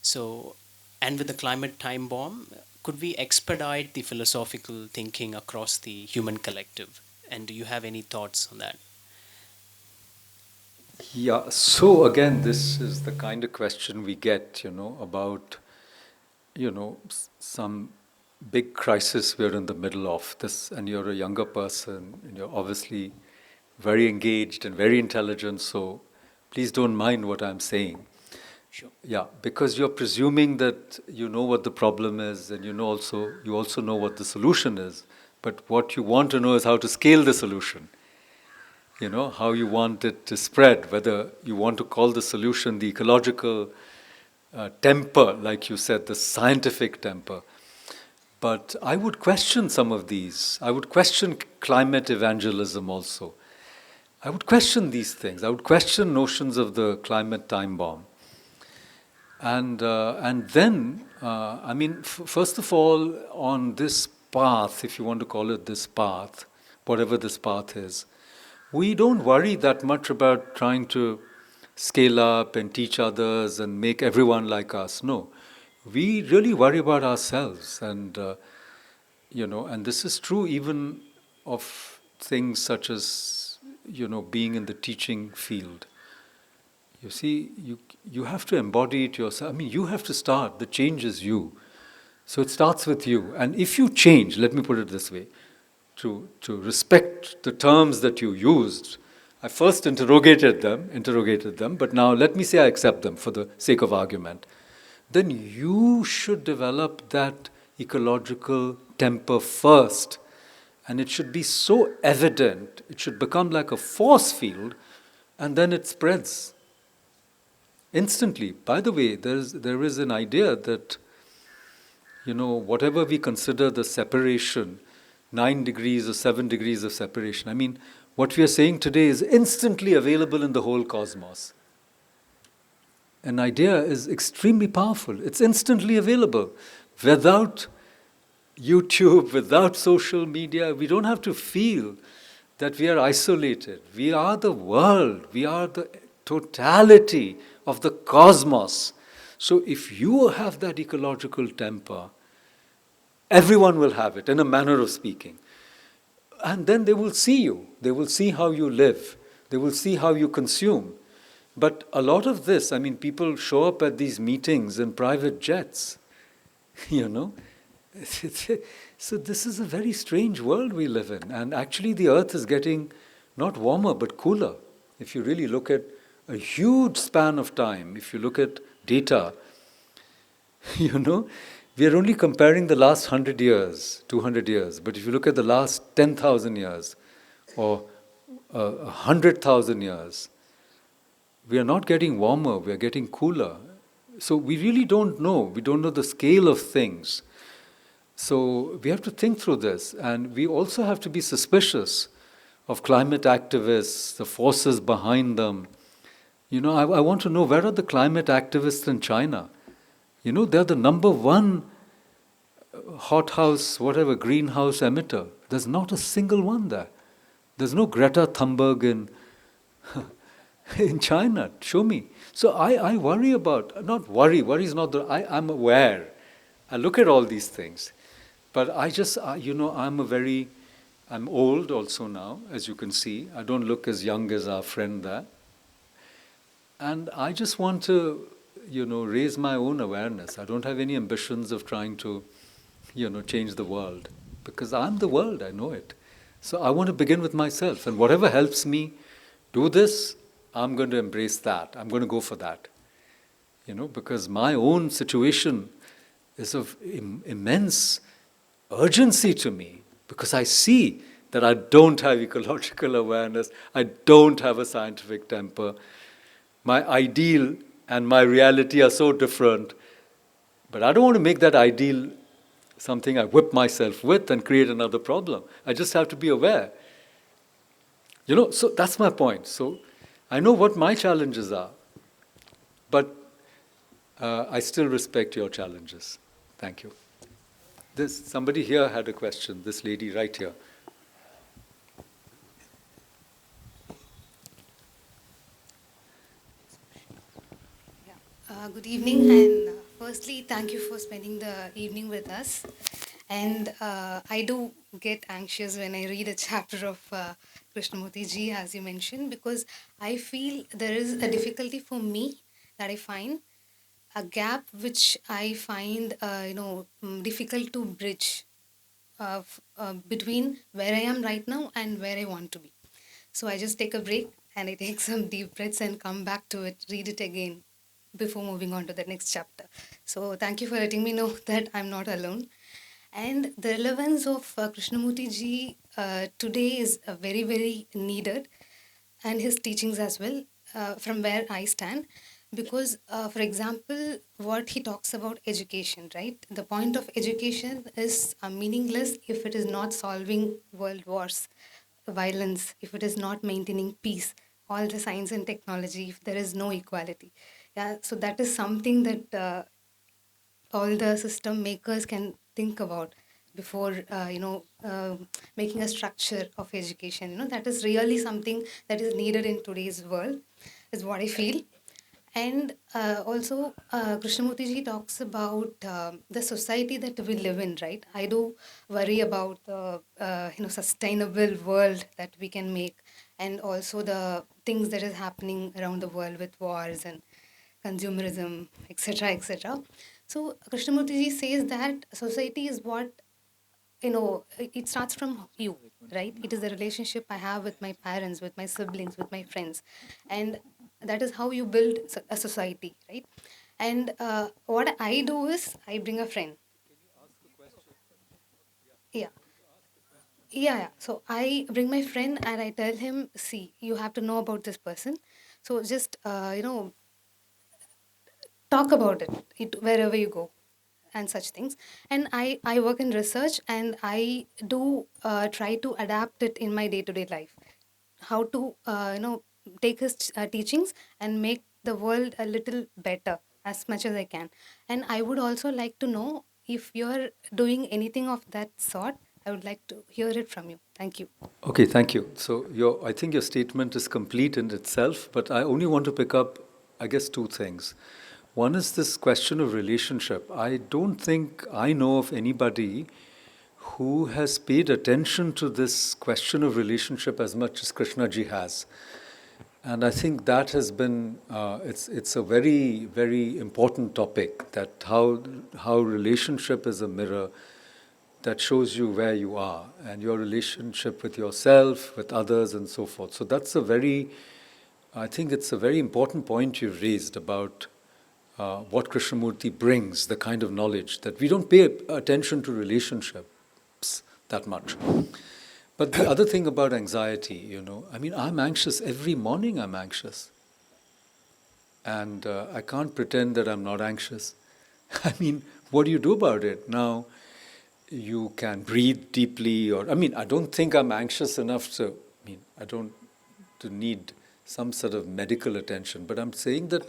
So, and with the climate time bomb, could we expedite the philosophical thinking across the human collective? And do you have any thoughts on that? Yeah, so again, this is the kind of question we get, about, some big crisis we're in the middle of this, and you're a younger person, and you're obviously very engaged and very intelligent, so please don't mind what I'm saying. Sure. Yeah, because you're presuming that you know what the problem is, and you also know what the solution is, but what you want to know is how to scale the solution. How you want it to spread, whether you want to call the solution the ecological temper, like you said, the scientific temper. But I would question some of these. I would question climate evangelism also. I would question these things. I would question notions of the climate time bomb. And then, first of all, on this path, if you want to call it this path, whatever this path is, we don't worry that much about trying to scale up and teach others and make everyone like us. No, we really worry about ourselves, and and this is true even of things such as being in the teaching field. You see, you have to embody it yourself. I mean, you have to start. The change is you. So it starts with you. And if you change, let me put it this way, to respect the terms that you used, I first interrogated them, but now let me say I accept them for the sake of argument. Then you should develop that ecological temper first. And it should be so evident, it should become like a force field, and then it spreads instantly. By the way, there is an idea that, whatever we consider the separation, 9 degrees or 7 degrees of separation, I mean, what we are saying today is instantly available in the whole cosmos. An idea is extremely powerful. It's instantly available. Without YouTube, without social media, we don't have to feel that we are isolated. We are the world. We are the totality of the cosmos. So if you have that ecological temper, everyone will have it, in a manner of speaking. And then they will see you. They will see how you live. They will see how you consume. But a lot of this, I mean, people show up at these meetings in private jets, So this is a very strange world we live in. And actually the earth is getting not warmer, but cooler. If you really look at a huge span of time, if you look at data, we are only comparing the last 100 years, 200 years. But if you look at the last 10,000 years or 100,000 years, we are not getting warmer, we are getting cooler. So we really don't know. We don't know the scale of things. So we have to think through this. And we also have to be suspicious of climate activists, the forces behind them. I want to know, where are the climate activists in China? They're the number one hothouse, greenhouse emitter. There's not a single one there. There's no Greta Thunberg in China. Show me. So I worry about, not worry is not I'm aware. I look at all these things. But I'm old also now, as you can see. I don't look as young as our friend there. And I just want to, raise my own awareness. I don't have any ambitions of trying to, change the world. because I'm the world, I know it. So I want to begin with myself, and whatever helps me do this, I'm going to embrace that. I'm going to go for that. Because my own situation is of immense urgency to me, because I see that I don't have ecological awareness, I don't have a scientific temper. My ideal and my reality are so different. But I don't want to make that ideal something I whip myself with and create another problem. I just have to be aware. So that's my point. So I know what my challenges are, but I still respect your challenges. Thank you. Somebody here had a question, this lady right here. Good evening, and firstly, thank you for spending the evening with us. And I do get anxious when I read a chapter of Krishnamurti ji, as you mentioned, because I feel there is a difficulty for me that I find, a gap which I find, difficult to bridge between where I am right now and where I want to be. So I just take a break and I take some deep breaths and come back to it, read it again before moving on to the next chapter. So thank you for letting me know that I'm not alone. And the relevance of Krishnamurti ji today is very, very needed, and his teachings as well, from where I stand. Because, for example, what he talks about education, right? The point of education is meaningless if it is not solving world wars, violence, if it is not maintaining peace, all the science and technology, if there is no equality. Yeah, so that is something that all the system makers can think about before making a structure of education. That is really something that is needed in today's world, is what I feel. And also, Krishnamurti ji talks about the society that we live in, right? I do worry about the sustainable world that we can make, and also the things that is happening around the world with wars and consumerism, etc., etc. So Krishnamurti ji says that society is what, it starts from you, right? It is the relationship I have with my parents, with my siblings, with my friends. And that is how you build a society, right? And what I do is I bring a friend. Yeah. Yeah. So I bring my friend and I tell him, see, you have to know about this person. So just, talk about it wherever you go and such things. And I work in research, and I do try to adapt it in my day-to-day life, how to take his teachings and make the world a little better as much as I can. And I would also like to know if you're doing anything of that sort. I would like to hear it from you. Thank you. Okay, thank you. So I think your statement is complete in itself, but I only want to pick up, I guess, two things. One is this question of relationship. I don't think I know of anybody who has paid attention to this question of relationship as much as Krishnaji has. And I think that has been, it's a very, very important topic, that how relationship is a mirror that shows you where you are and your relationship with yourself, with others, and so forth. So I think it's a very important point you've raised about what Krishnamurti brings, the kind of knowledge that we don't pay attention to relationships that much. But the other thing about anxiety, I'm anxious. Every morning I'm anxious. And I can't pretend that I'm not anxious. What do you do about it? Now, you can breathe deeply, I don't think I'm anxious enough to need some sort of medical attention, but I'm saying that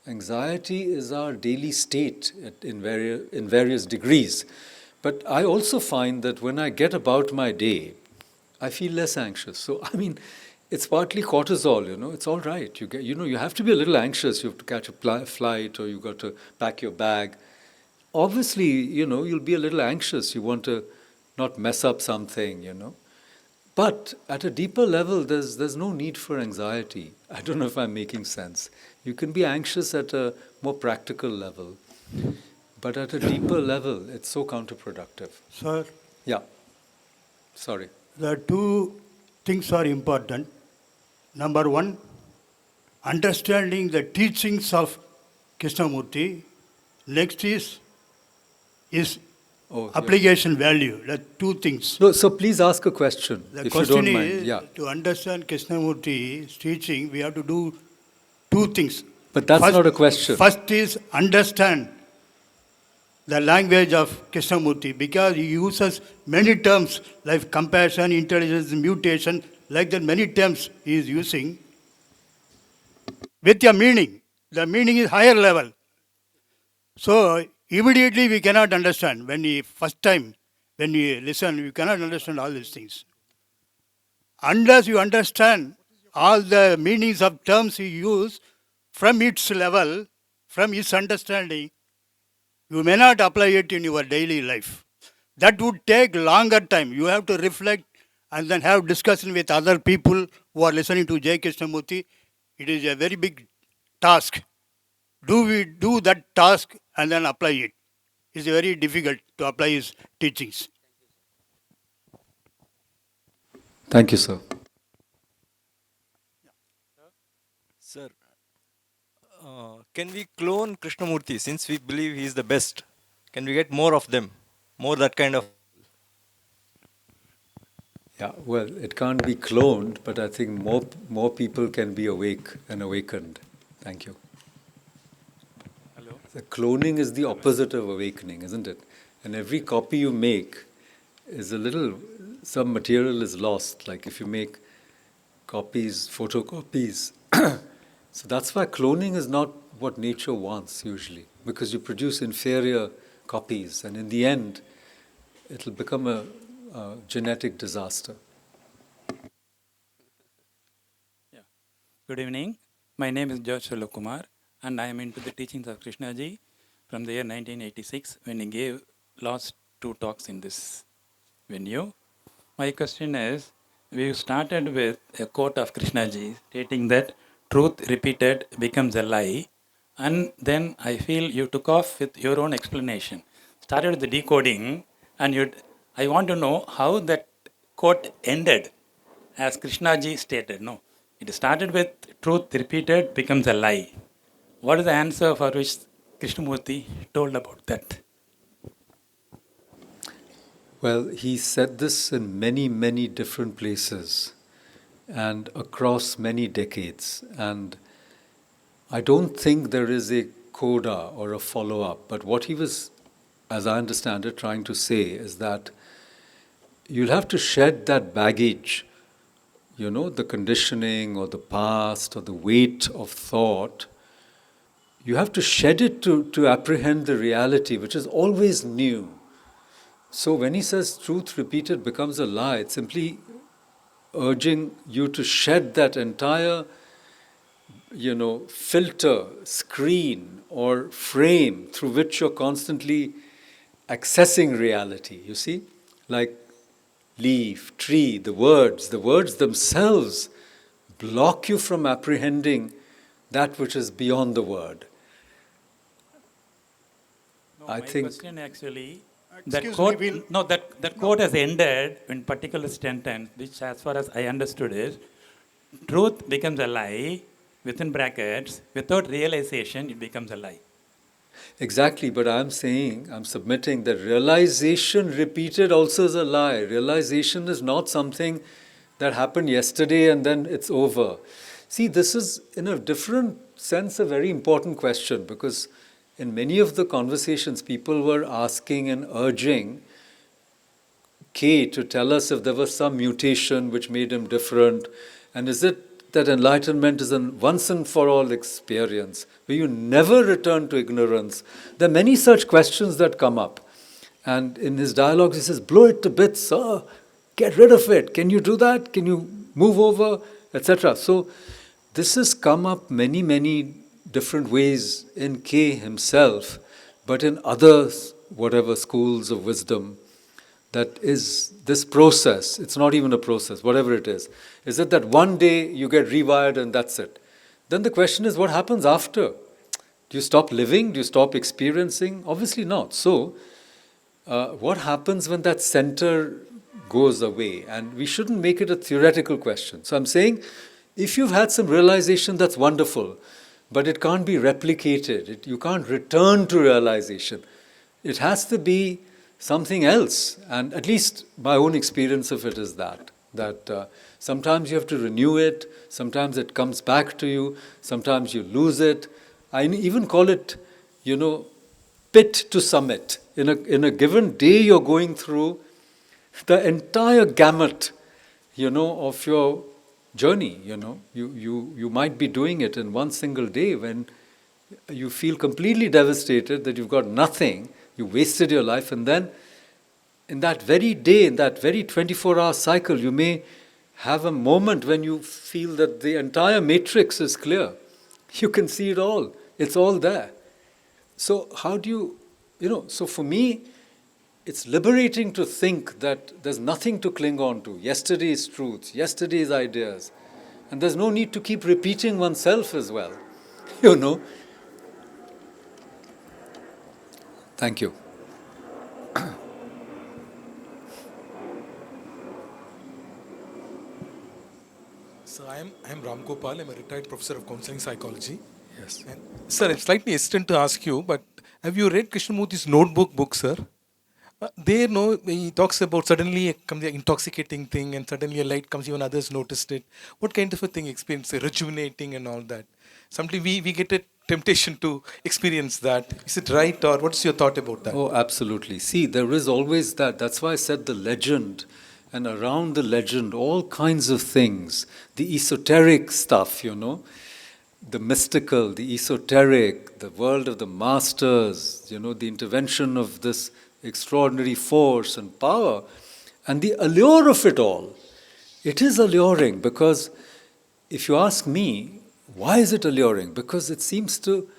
anxiety is our daily state in various degrees. But I also find that when I get about my day, I feel less anxious. So, it's partly cortisol, it's all right. You have to be a little anxious. You have to catch a flight, or you've got to pack your bag. Obviously, you'll be a little anxious. You want to not mess up something. But at a deeper level, there's no need for anxiety. I don't know if I'm making sense. You can be anxious at a more practical level. But at a deeper level, it's so counterproductive. Sir? Yeah. Sorry. The two things are important. Number one, understanding the teachings of Krishnamurti. Next is Oh, yeah. application value. The two things. No, so please ask a question, The if you question don't mind. is, Yeah. to understand Krishnamurti's teaching, we have to do two things. But that's not a question. First is understand the language of Krishnamurti, because he uses many terms like compassion, intelligence, mutation, like that many terms he is using with a meaning. The meaning is higher level. So immediately we cannot understand. When we listen, we cannot understand all these things. Unless you understand all the meanings of terms he used from its level, from his understanding, you may not apply it in your daily life. That would take longer time. You have to reflect and then have discussion with other people who are listening to J. Krishnamurti. It is a very big task. Do we do that task and then apply it? It's very difficult to apply his teachings. Thank you, sir. Sir, can we clone Krishnamurti since we believe he is the best? Can we get more of them? More that kind of. Yeah, well, it can't be cloned, but I think more people can be awake and awakened. Thank you. Hello. The cloning is the opposite of awakening, isn't it? And every copy you make is some material is lost. Like if you make copies, photocopies. So that's why cloning is not what nature wants usually, because you produce inferior copies, and in the end, it'll become a genetic disaster. Yeah. Good evening. My name is George Kumar, and I am into the teachings of Krishnaji from the year 1986 when he gave last two talks in this venue. My question is, we started with a quote of Krishnaji stating that truth repeated becomes a lie, and then I feel you took off with your own explanation. Started with the decoding, and I want to know how that quote ended, as Krishnaji stated. No, it started with truth repeated becomes a lie. What is the answer for which Krishnamurti told about that? Well, he said this in many, many different places and across many decades. And I don't think there is a coda or a follow-up. But what he was, as I understand it, trying to say is that you'll have to shed that baggage, the conditioning or the past or the weight of thought. You have to shed it to apprehend the reality, which is always new. So when he says truth repeated becomes a lie, it's simply urging you to shed that entire, filter, screen or frame through which you're constantly accessing reality, you see? Like leaf, tree, the words themselves block you from apprehending that which is beyond the word. No, I my think question actually, that quote has ended in particular sentence, which as far as I understood is, truth becomes a lie, within brackets, without realization it becomes a lie. Exactly, but I'm submitting that realization repeated also is a lie. Realization is not something that happened yesterday and then it's over. See, this is, in a different sense, a very important question, because in many of the conversations, people were asking and urging K to tell us if there was some mutation which made him different, and is it that enlightenment is a once and for all experience where you never return to ignorance? There are many such questions that come up. And in his dialogues, he says, blow it to bits, get rid of it. Can you do that? Can you move over, etc.? So this has come up many, many different ways in K himself, but in other, schools of wisdom, that is this process. It's not even a process, whatever it is it that one day you get rewired and that's it? Then the question is, what happens after? Do you stop living? Do you stop experiencing? Obviously not. So, what happens when that center goes away. And we shouldn't make it a theoretical question. So I'm saying, if you've had some realization, that's wonderful, but it can't be replicated. You can't return to realization. It has to be something else. And at least my own experience of it is that sometimes you have to renew it, sometimes it comes back to you, sometimes you lose it. I even call it, pit to summit. In a given day, you're going through the entire gamut, of your journey. You might be doing it in one single day when you feel completely devastated that you've got nothing, you wasted your life, and then in that very day, in that very 24-hour cycle, you may have a moment when you feel that the entire matrix is clear. You can see it all. It's all there. So how do so for me, it's liberating to think that there's nothing to cling on to. Yesterday's truths, yesterday's ideas. And there's no need to keep repeating oneself as well. Thank you. So I'm Ram Gopal. I'm a retired professor of counseling psychology. Yes. And, sir, I'm slightly hesitant to ask you, but have you read Krishnamurti's notebook book, sir? There, he talks about suddenly comes the intoxicating thing, and suddenly a light comes, even others noticed it. What kind of a thing experience, rejuvenating and all that? Sometimes we get a temptation to experience that. Is it right, or what's your thought about that? Oh, absolutely. See, there is always that. That's why I said the legend, and around the legend, all kinds of things. The esoteric stuff, the mystical, the esoteric, the world of the masters, the intervention of this extraordinary force and power, and the allure of it all. It is alluring because, if you ask me, why is it alluring? Because it seems to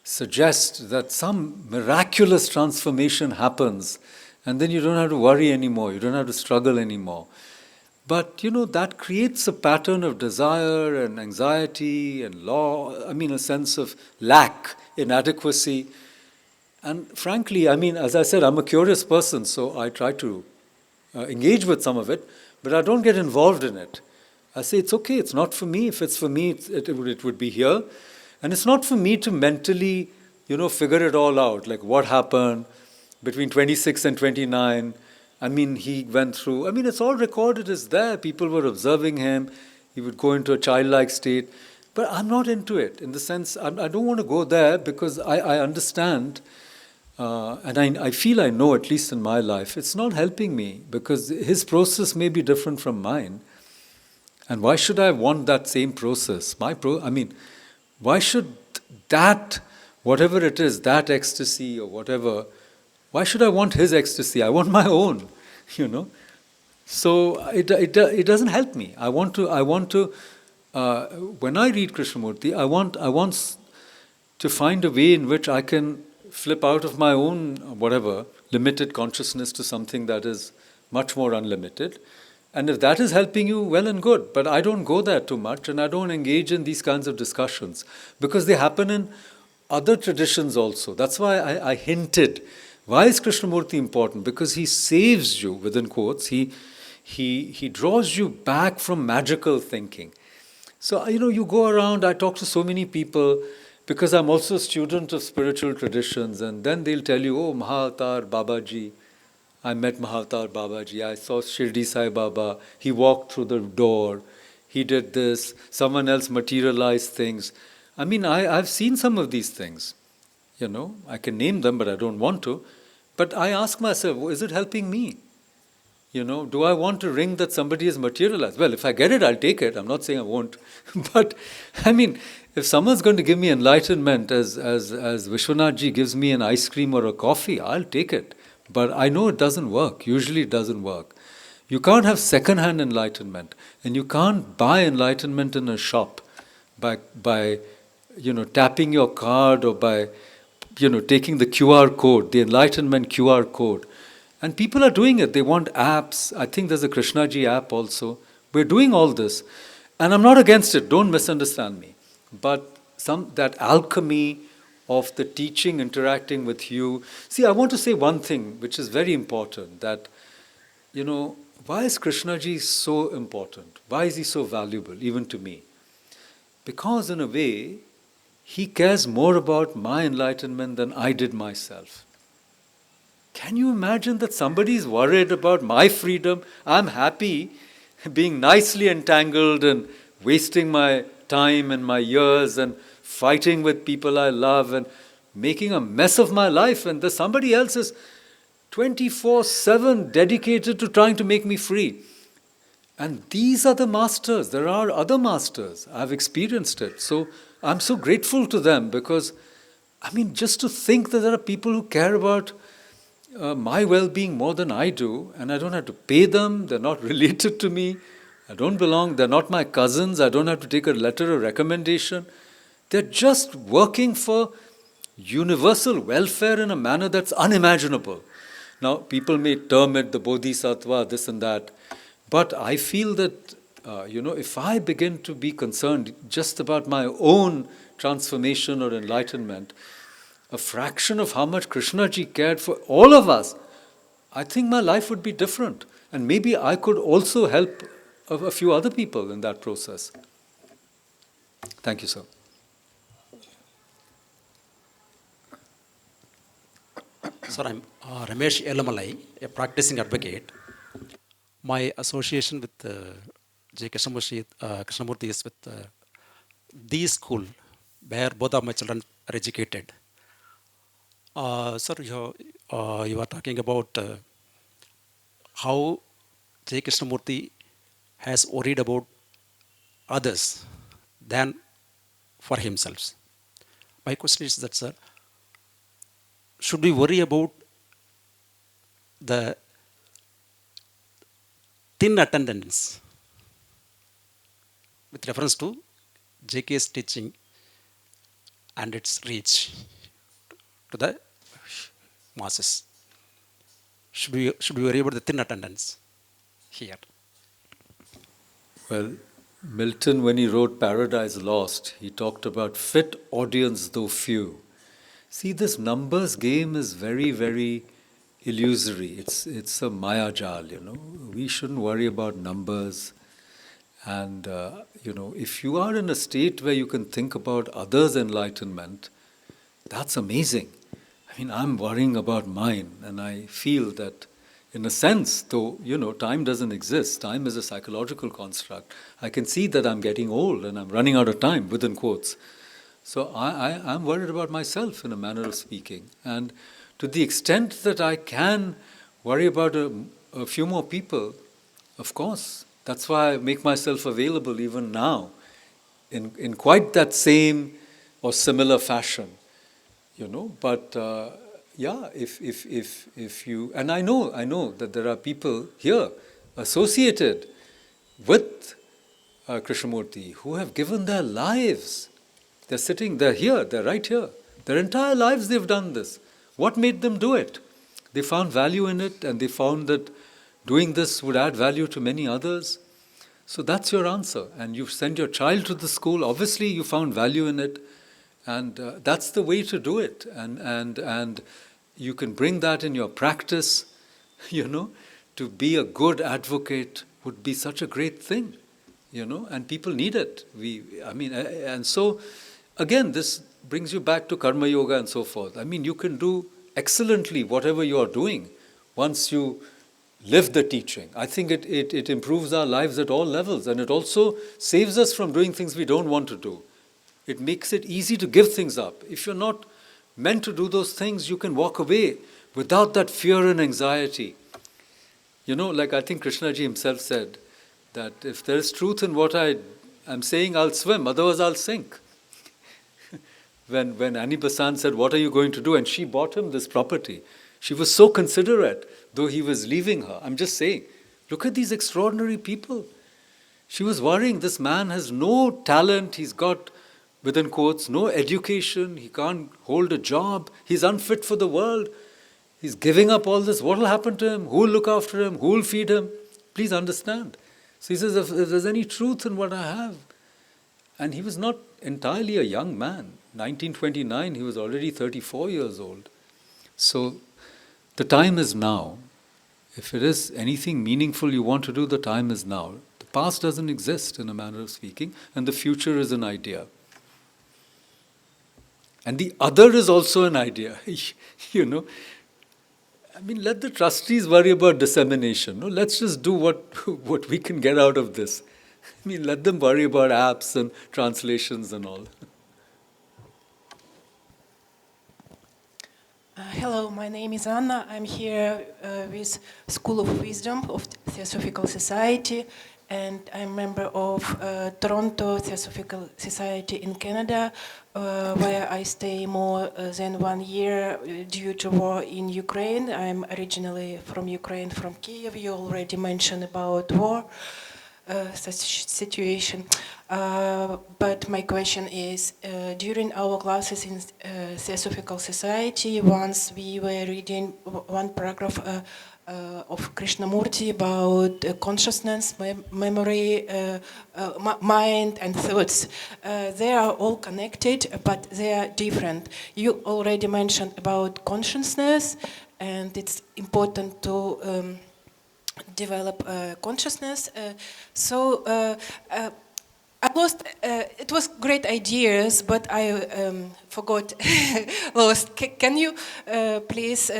suggest that some miraculous transformation happens, and then you don't have to worry anymore, you don't have to struggle anymore. But, that creates a pattern of desire and anxiety and a sense of lack, inadequacy. And frankly, as I said, I'm a curious person, so I try to engage with some of it, but I don't get involved in it. I say, it's okay, it's not for me. If it's for me, it would be here. And it's not for me to mentally, figure it all out, like what happened between 26 and 29. He went through, it's all recorded, it's there. People were observing him. He would go into a childlike state. But I'm not into it, in the sense, I don't want to go there because I understand, and I feel I know, at least in my life, it's not helping me because his process may be different from mine. And why should I want that same process? Why should that, whatever it is, that ecstasy or whatever, why should I want his ecstasy? I want my own, So it doesn't help me. I want to. When I read Krishnamurti, I want to find a way in which I can flip out of my own limited consciousness to something that is much more unlimited. And if that is helping you, well and good. But I don't go there too much, and I don't engage in these kinds of discussions because they happen in other traditions also. That's why I hinted. Why is Krishnamurti important? Because he saves you, within quotes. He draws you back from magical thinking. So, you go around, I talk to so many people because I'm also a student of spiritual traditions, and then they'll tell you, oh, Mahavatar Babaji, I met Mahavatar Babaji, I saw Shirdi Sai Baba, he walked through the door, he did this, someone else materialized things. I've seen some of these things. I can name them, but I don't want to. But I ask myself, is it helping me? Do I want to ring that somebody has materialized? Well, if I get it, I'll take it. I'm not saying I won't. But, if someone's going to give me enlightenment as Vishwanathji gives me an ice cream or a coffee, I'll take it. But I know it doesn't work. Usually it doesn't work. You can't have second-hand enlightenment. And you can't buy enlightenment in a shop by tapping your card or by taking the QR code, the enlightenment QR code. And people are doing it. They want apps. I think there's a Krishnaji app also. We're doing all this. And I'm not against it. Don't misunderstand me. But that alchemy of the teaching interacting with you. See, I want to say one thing which is very important, that, why is Krishnaji so important? Why is he so valuable, even to me? Because in a way, he cares more about my enlightenment than I did myself. Can you imagine that somebody is worried about my freedom? I'm happy being nicely entangled and wasting my time and my years and fighting with people I love and making a mess of my life, and there's somebody else is 24/7 dedicated to trying to make me free. And these are the masters. There are other masters. I've experienced it. So I'm so grateful to them because, just to think that there are people who care about my well-being more than I do, and I don't have to pay them, they're not related to me, I don't belong, they're not my cousins, I don't have to take a letter of recommendation. They're just working for universal welfare in a manner that's unimaginable. Now, people may term it the bodhisattva, this and that, but I feel that, if I begin to be concerned just about my own transformation or enlightenment, a fraction of how much Krishnaji cared for all of us, I think my life would be different. And maybe I could also help a few other people in that process. Thank you, sir. Sir, I'm Ramesh Elamalai, a practicing advocate. My association with J. Krishnamurti is with the school where both of my children are educated. Sir, you are talking about how J. Krishnamurti has worried about others than for himself. My question is that, sir, should we worry about the thin attendance with reference to JK's teaching and its reach to the masses? Should we worry about the thin attendance here? Well, Milton, when he wrote Paradise Lost, he talked about fit audience though few. See, this numbers game is very, very illusory. It's a mayajal, We shouldn't worry about numbers. And, if you are in a state where you can think about others' enlightenment, that's amazing. I'm worrying about mine, and I feel that, in a sense, though, time doesn't exist, time is a psychological construct, I can see that I'm getting old and I'm running out of time, within quotes. So I'm worried about myself, in a manner of speaking. And to the extent that I can worry about a few more people, of course, that's why I make myself available even now, in quite that same or similar fashion. But if you, and I know that there are people here associated with Krishnamurti who have given their lives. They're here, they're right here. Their entire lives they've done this. What made them do it? They found value in it, and they found that doing this would add value to many others. So that's your answer. And you send your child to the school, obviously you found value in it. And that's the way to do it. And you can bring that in your practice, to be a good advocate would be such a great thing, and people need it. And so, again, this brings you back to karma yoga and so forth. You can do excellently whatever you are doing once you live the teaching. I think it improves our lives at all levels, and it also saves us from doing things we don't want to do. It makes it easy to give things up. If you're not meant to do those things, you can walk away without that fear and anxiety. Like I think Krishnaji himself said, that if there is truth in what I'm saying, I'll swim, otherwise I'll sink. When Annie Besant said, what are you going to do? And she bought him this property. She was so considerate, though he was leaving her. I'm just saying, look at these extraordinary people. She was worrying, this man has no talent, he's got, within quotes, no education, he can't hold a job, he's unfit for the world, he's giving up all this, what will happen to him, who will look after him, who will feed him? Please understand. So he says, if there's any truth in what I have, and he was not entirely a young man, 1929, he was already 34 years old. So the time is now, If it is anything meaningful you want to do, the time is now. The past doesn't exist, in a manner of speaking, and the future is an idea. And the other is also an idea. You know, I mean, let the trustees worry about dissemination. No, let's just do what we can get out of this. I mean, let them worry about apps and translations and all. Hello, my name is Anna. I'm here with School of Wisdom of Theosophical Society, and I'm a member of Toronto Theosophical Society in Canada, where I stay more than 1 year due to war in Ukraine. I'm originally from Ukraine, from Kiev. You already mentioned about war. Such situation. But my question is, during our classes in Theosophical Society, once we were reading one paragraph of Krishnamurti about consciousness, memory, mind and thoughts. They are all connected, but they are different. You already mentioned about consciousness, and it's important to develop consciousness. I lost, it was great ideas, but I forgot, lost. Can you please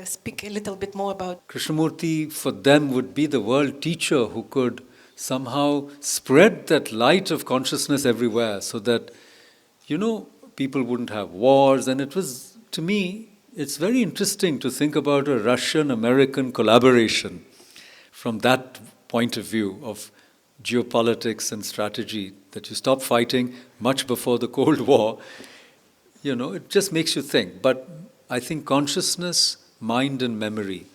speak a little bit more about? Krishnamurti, for them, would be the world teacher who could somehow spread that light of consciousness everywhere so that, you know, people wouldn't have wars. And it was, to me, it's very interesting to think about a Russian-American collaboration from that point of view of geopolitics and strategy, that you stop fighting much before the Cold War. You know, it just makes you think. But I think consciousness, mind and memory.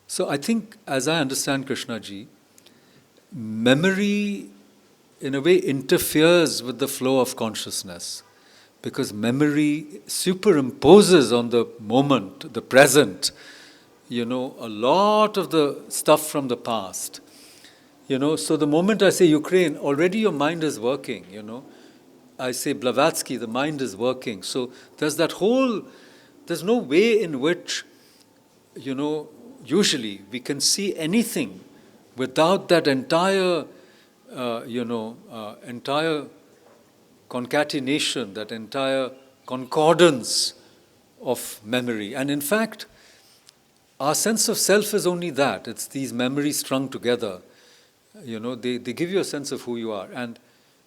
So I think, as I understand Krishnaji, memory in a way interferes with the flow of consciousness, because memory superimposes on the moment, the present, you know, a lot of the stuff from the past. You know, so the moment I say Ukraine, already your mind is working, you know. I say Blavatsky, the mind is working. So there's that whole, there's no way in which, you know, usually we can see anything without that entire, entire concatenation, that entire concordance of memory. And in fact, our sense of self is only that. It's these memories strung together. You know, they give you a sense of who you are. And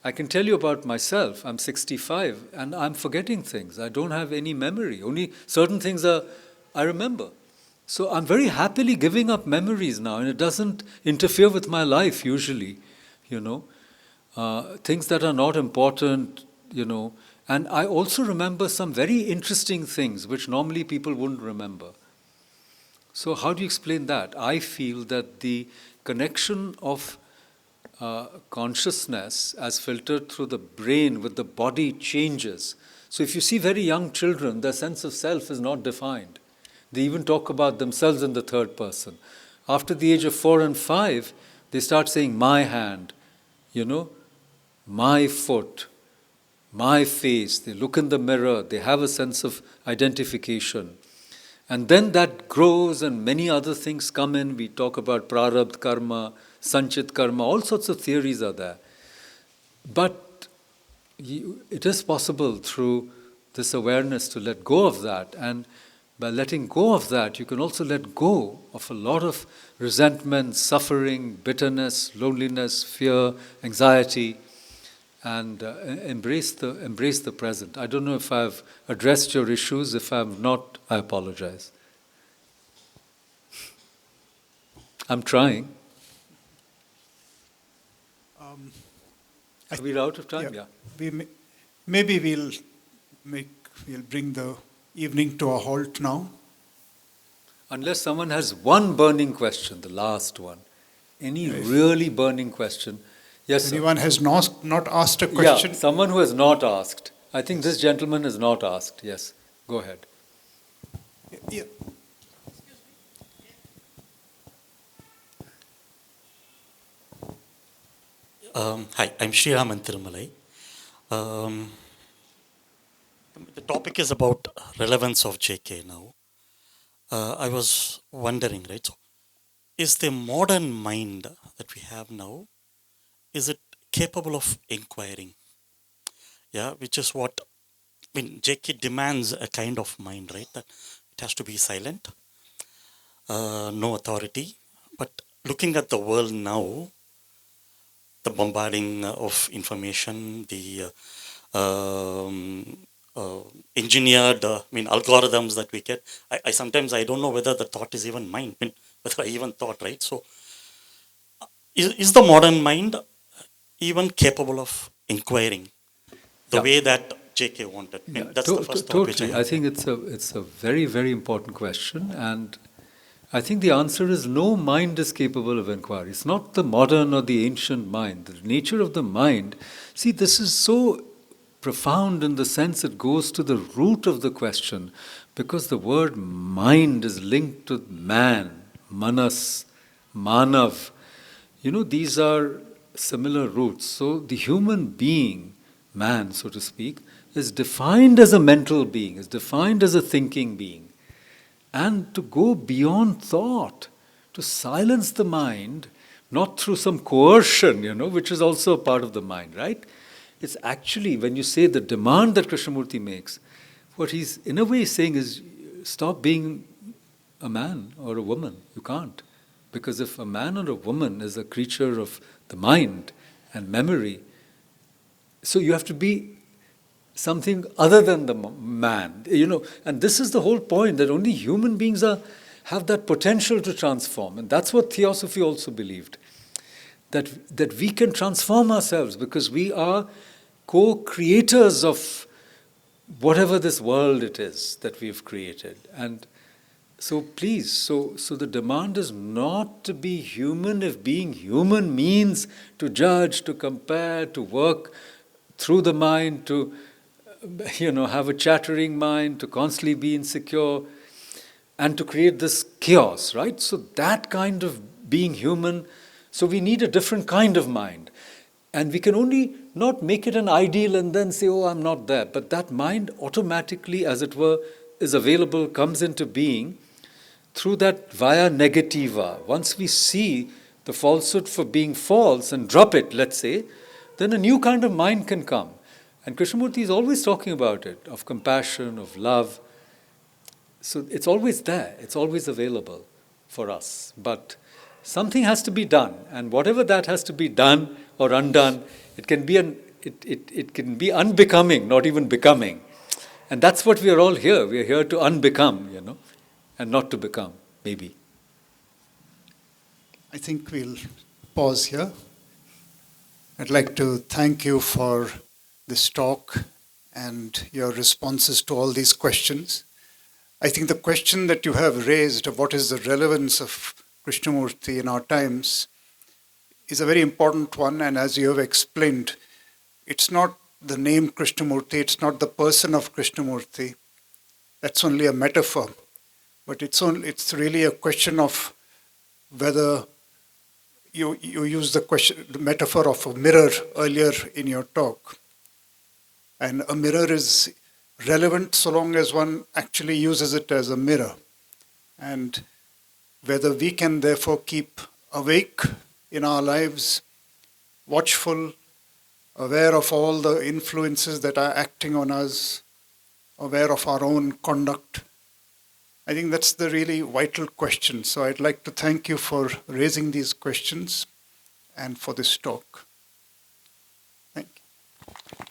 I can tell you about myself. I'm 65 and I'm forgetting things. I don't have any memory. Only certain things I remember. So I'm very happily giving up memories now, and it doesn't interfere with my life usually, you know. Things that are not important, you know. And I also remember some very interesting things which normally people wouldn't remember. So how do you explain that? I feel that the connection of consciousness as filtered through the brain with the body changes. So if you see very young children, their sense of self is not defined. They even talk about themselves in the third person. After the age of 4 and 5, they start saying, my hand, you know, my foot, my face. They look in the mirror, they have a sense of identification. And then that grows and many other things come in. We talk about prarabdha karma, sanchit karma, all sorts of theories are there. But it is possible through this awareness to let go of that. And by letting go of that, you can also let go of a lot of resentment, suffering, bitterness, loneliness, fear, anxiety, and embrace the present. I don't know if I've addressed your issues. If I'm not, I apologize. I'm trying. Are we out of time? Yeah. Maybe we'll bring the evening to a halt now. Unless someone has one burning question, the last one. Any really burning question. Yes, anyone has not asked a question? Yeah, someone who has not asked. I think this gentleman has not asked. Yes, go ahead. Yeah. Hi, I'm Sriram Thirumalai. The topic is about relevance of JK now. I was wondering, right? So is the modern mind that we have now, is it capable of inquiring? Yeah, which is what, I mean, JK demands a kind of mind, right? That it has to be silent, no authority. But looking at the world now, the bombarding of information, the engineered, algorithms that we get. I sometimes I don't know whether the thought is even mine, whether I even thought, right? So, is the modern mind even capable of inquiring the way that JK wanted? That's the first thought which I Totally. have. I think it's a very, very important question, and I think the answer is no mind is capable of inquiry. It's not the modern or the ancient mind. The nature of the mind, see, this is so profound in the sense it goes to the root of the question, because the word mind is linked to man, manas, manav. These are similar roots. So the human being, man, so to speak, is defined as a mental being, is defined as a thinking being. And to go beyond thought, to silence the mind, not through some coercion, which is also a part of the mind, right? It's actually, when you say the demand that Krishnamurti makes, what he's in a way saying is, stop being a man or a woman. You can't. Because if a man or a woman is a creature of the mind and memory, so you have to be something other than the man, and this is the whole point, that only human beings have that potential to transform, and that's what Theosophy also believed, that we can transform ourselves because we are co-creators of whatever this world it is that we've created. And so please, so the demand is not to be human if being human means to judge, to compare, to work through the mind, to have a chattering mind, to constantly be insecure, and to create this chaos, right? So that kind of being human, so we need a different kind of mind. And we can only not make it an ideal and then say, oh, I'm not there. But that mind automatically, as it were, is available, comes into being through that via negativa. Once we see the falsehood for being false and drop it, let's say, then a new kind of mind can come. And Krishnamurti is always talking about it, of compassion, of love. So it's always there, it's always available for us. But something has to be done, and whatever that has to be done or undone, it can be it can be unbecoming, not even becoming. And that's what we are all here. We are here to unbecome, and not to become, maybe. I think we'll pause here. I'd like to thank you for this talk and your responses to all these questions. I think the question that you have raised of what is the relevance of Krishnamurti in our times is a very important one, and as you have explained, it's not the name Krishnamurti, it's not the person of Krishnamurti. That's only a metaphor. But it's really a question of whether you use the metaphor of a mirror earlier in your talk. And a mirror is relevant so long as one actually uses it as a mirror. And whether we can therefore keep awake in our lives, watchful, aware of all the influences that are acting on us, aware of our own conduct. I think that's the really vital question. So I'd like to thank you for raising these questions and for this talk. Thank you.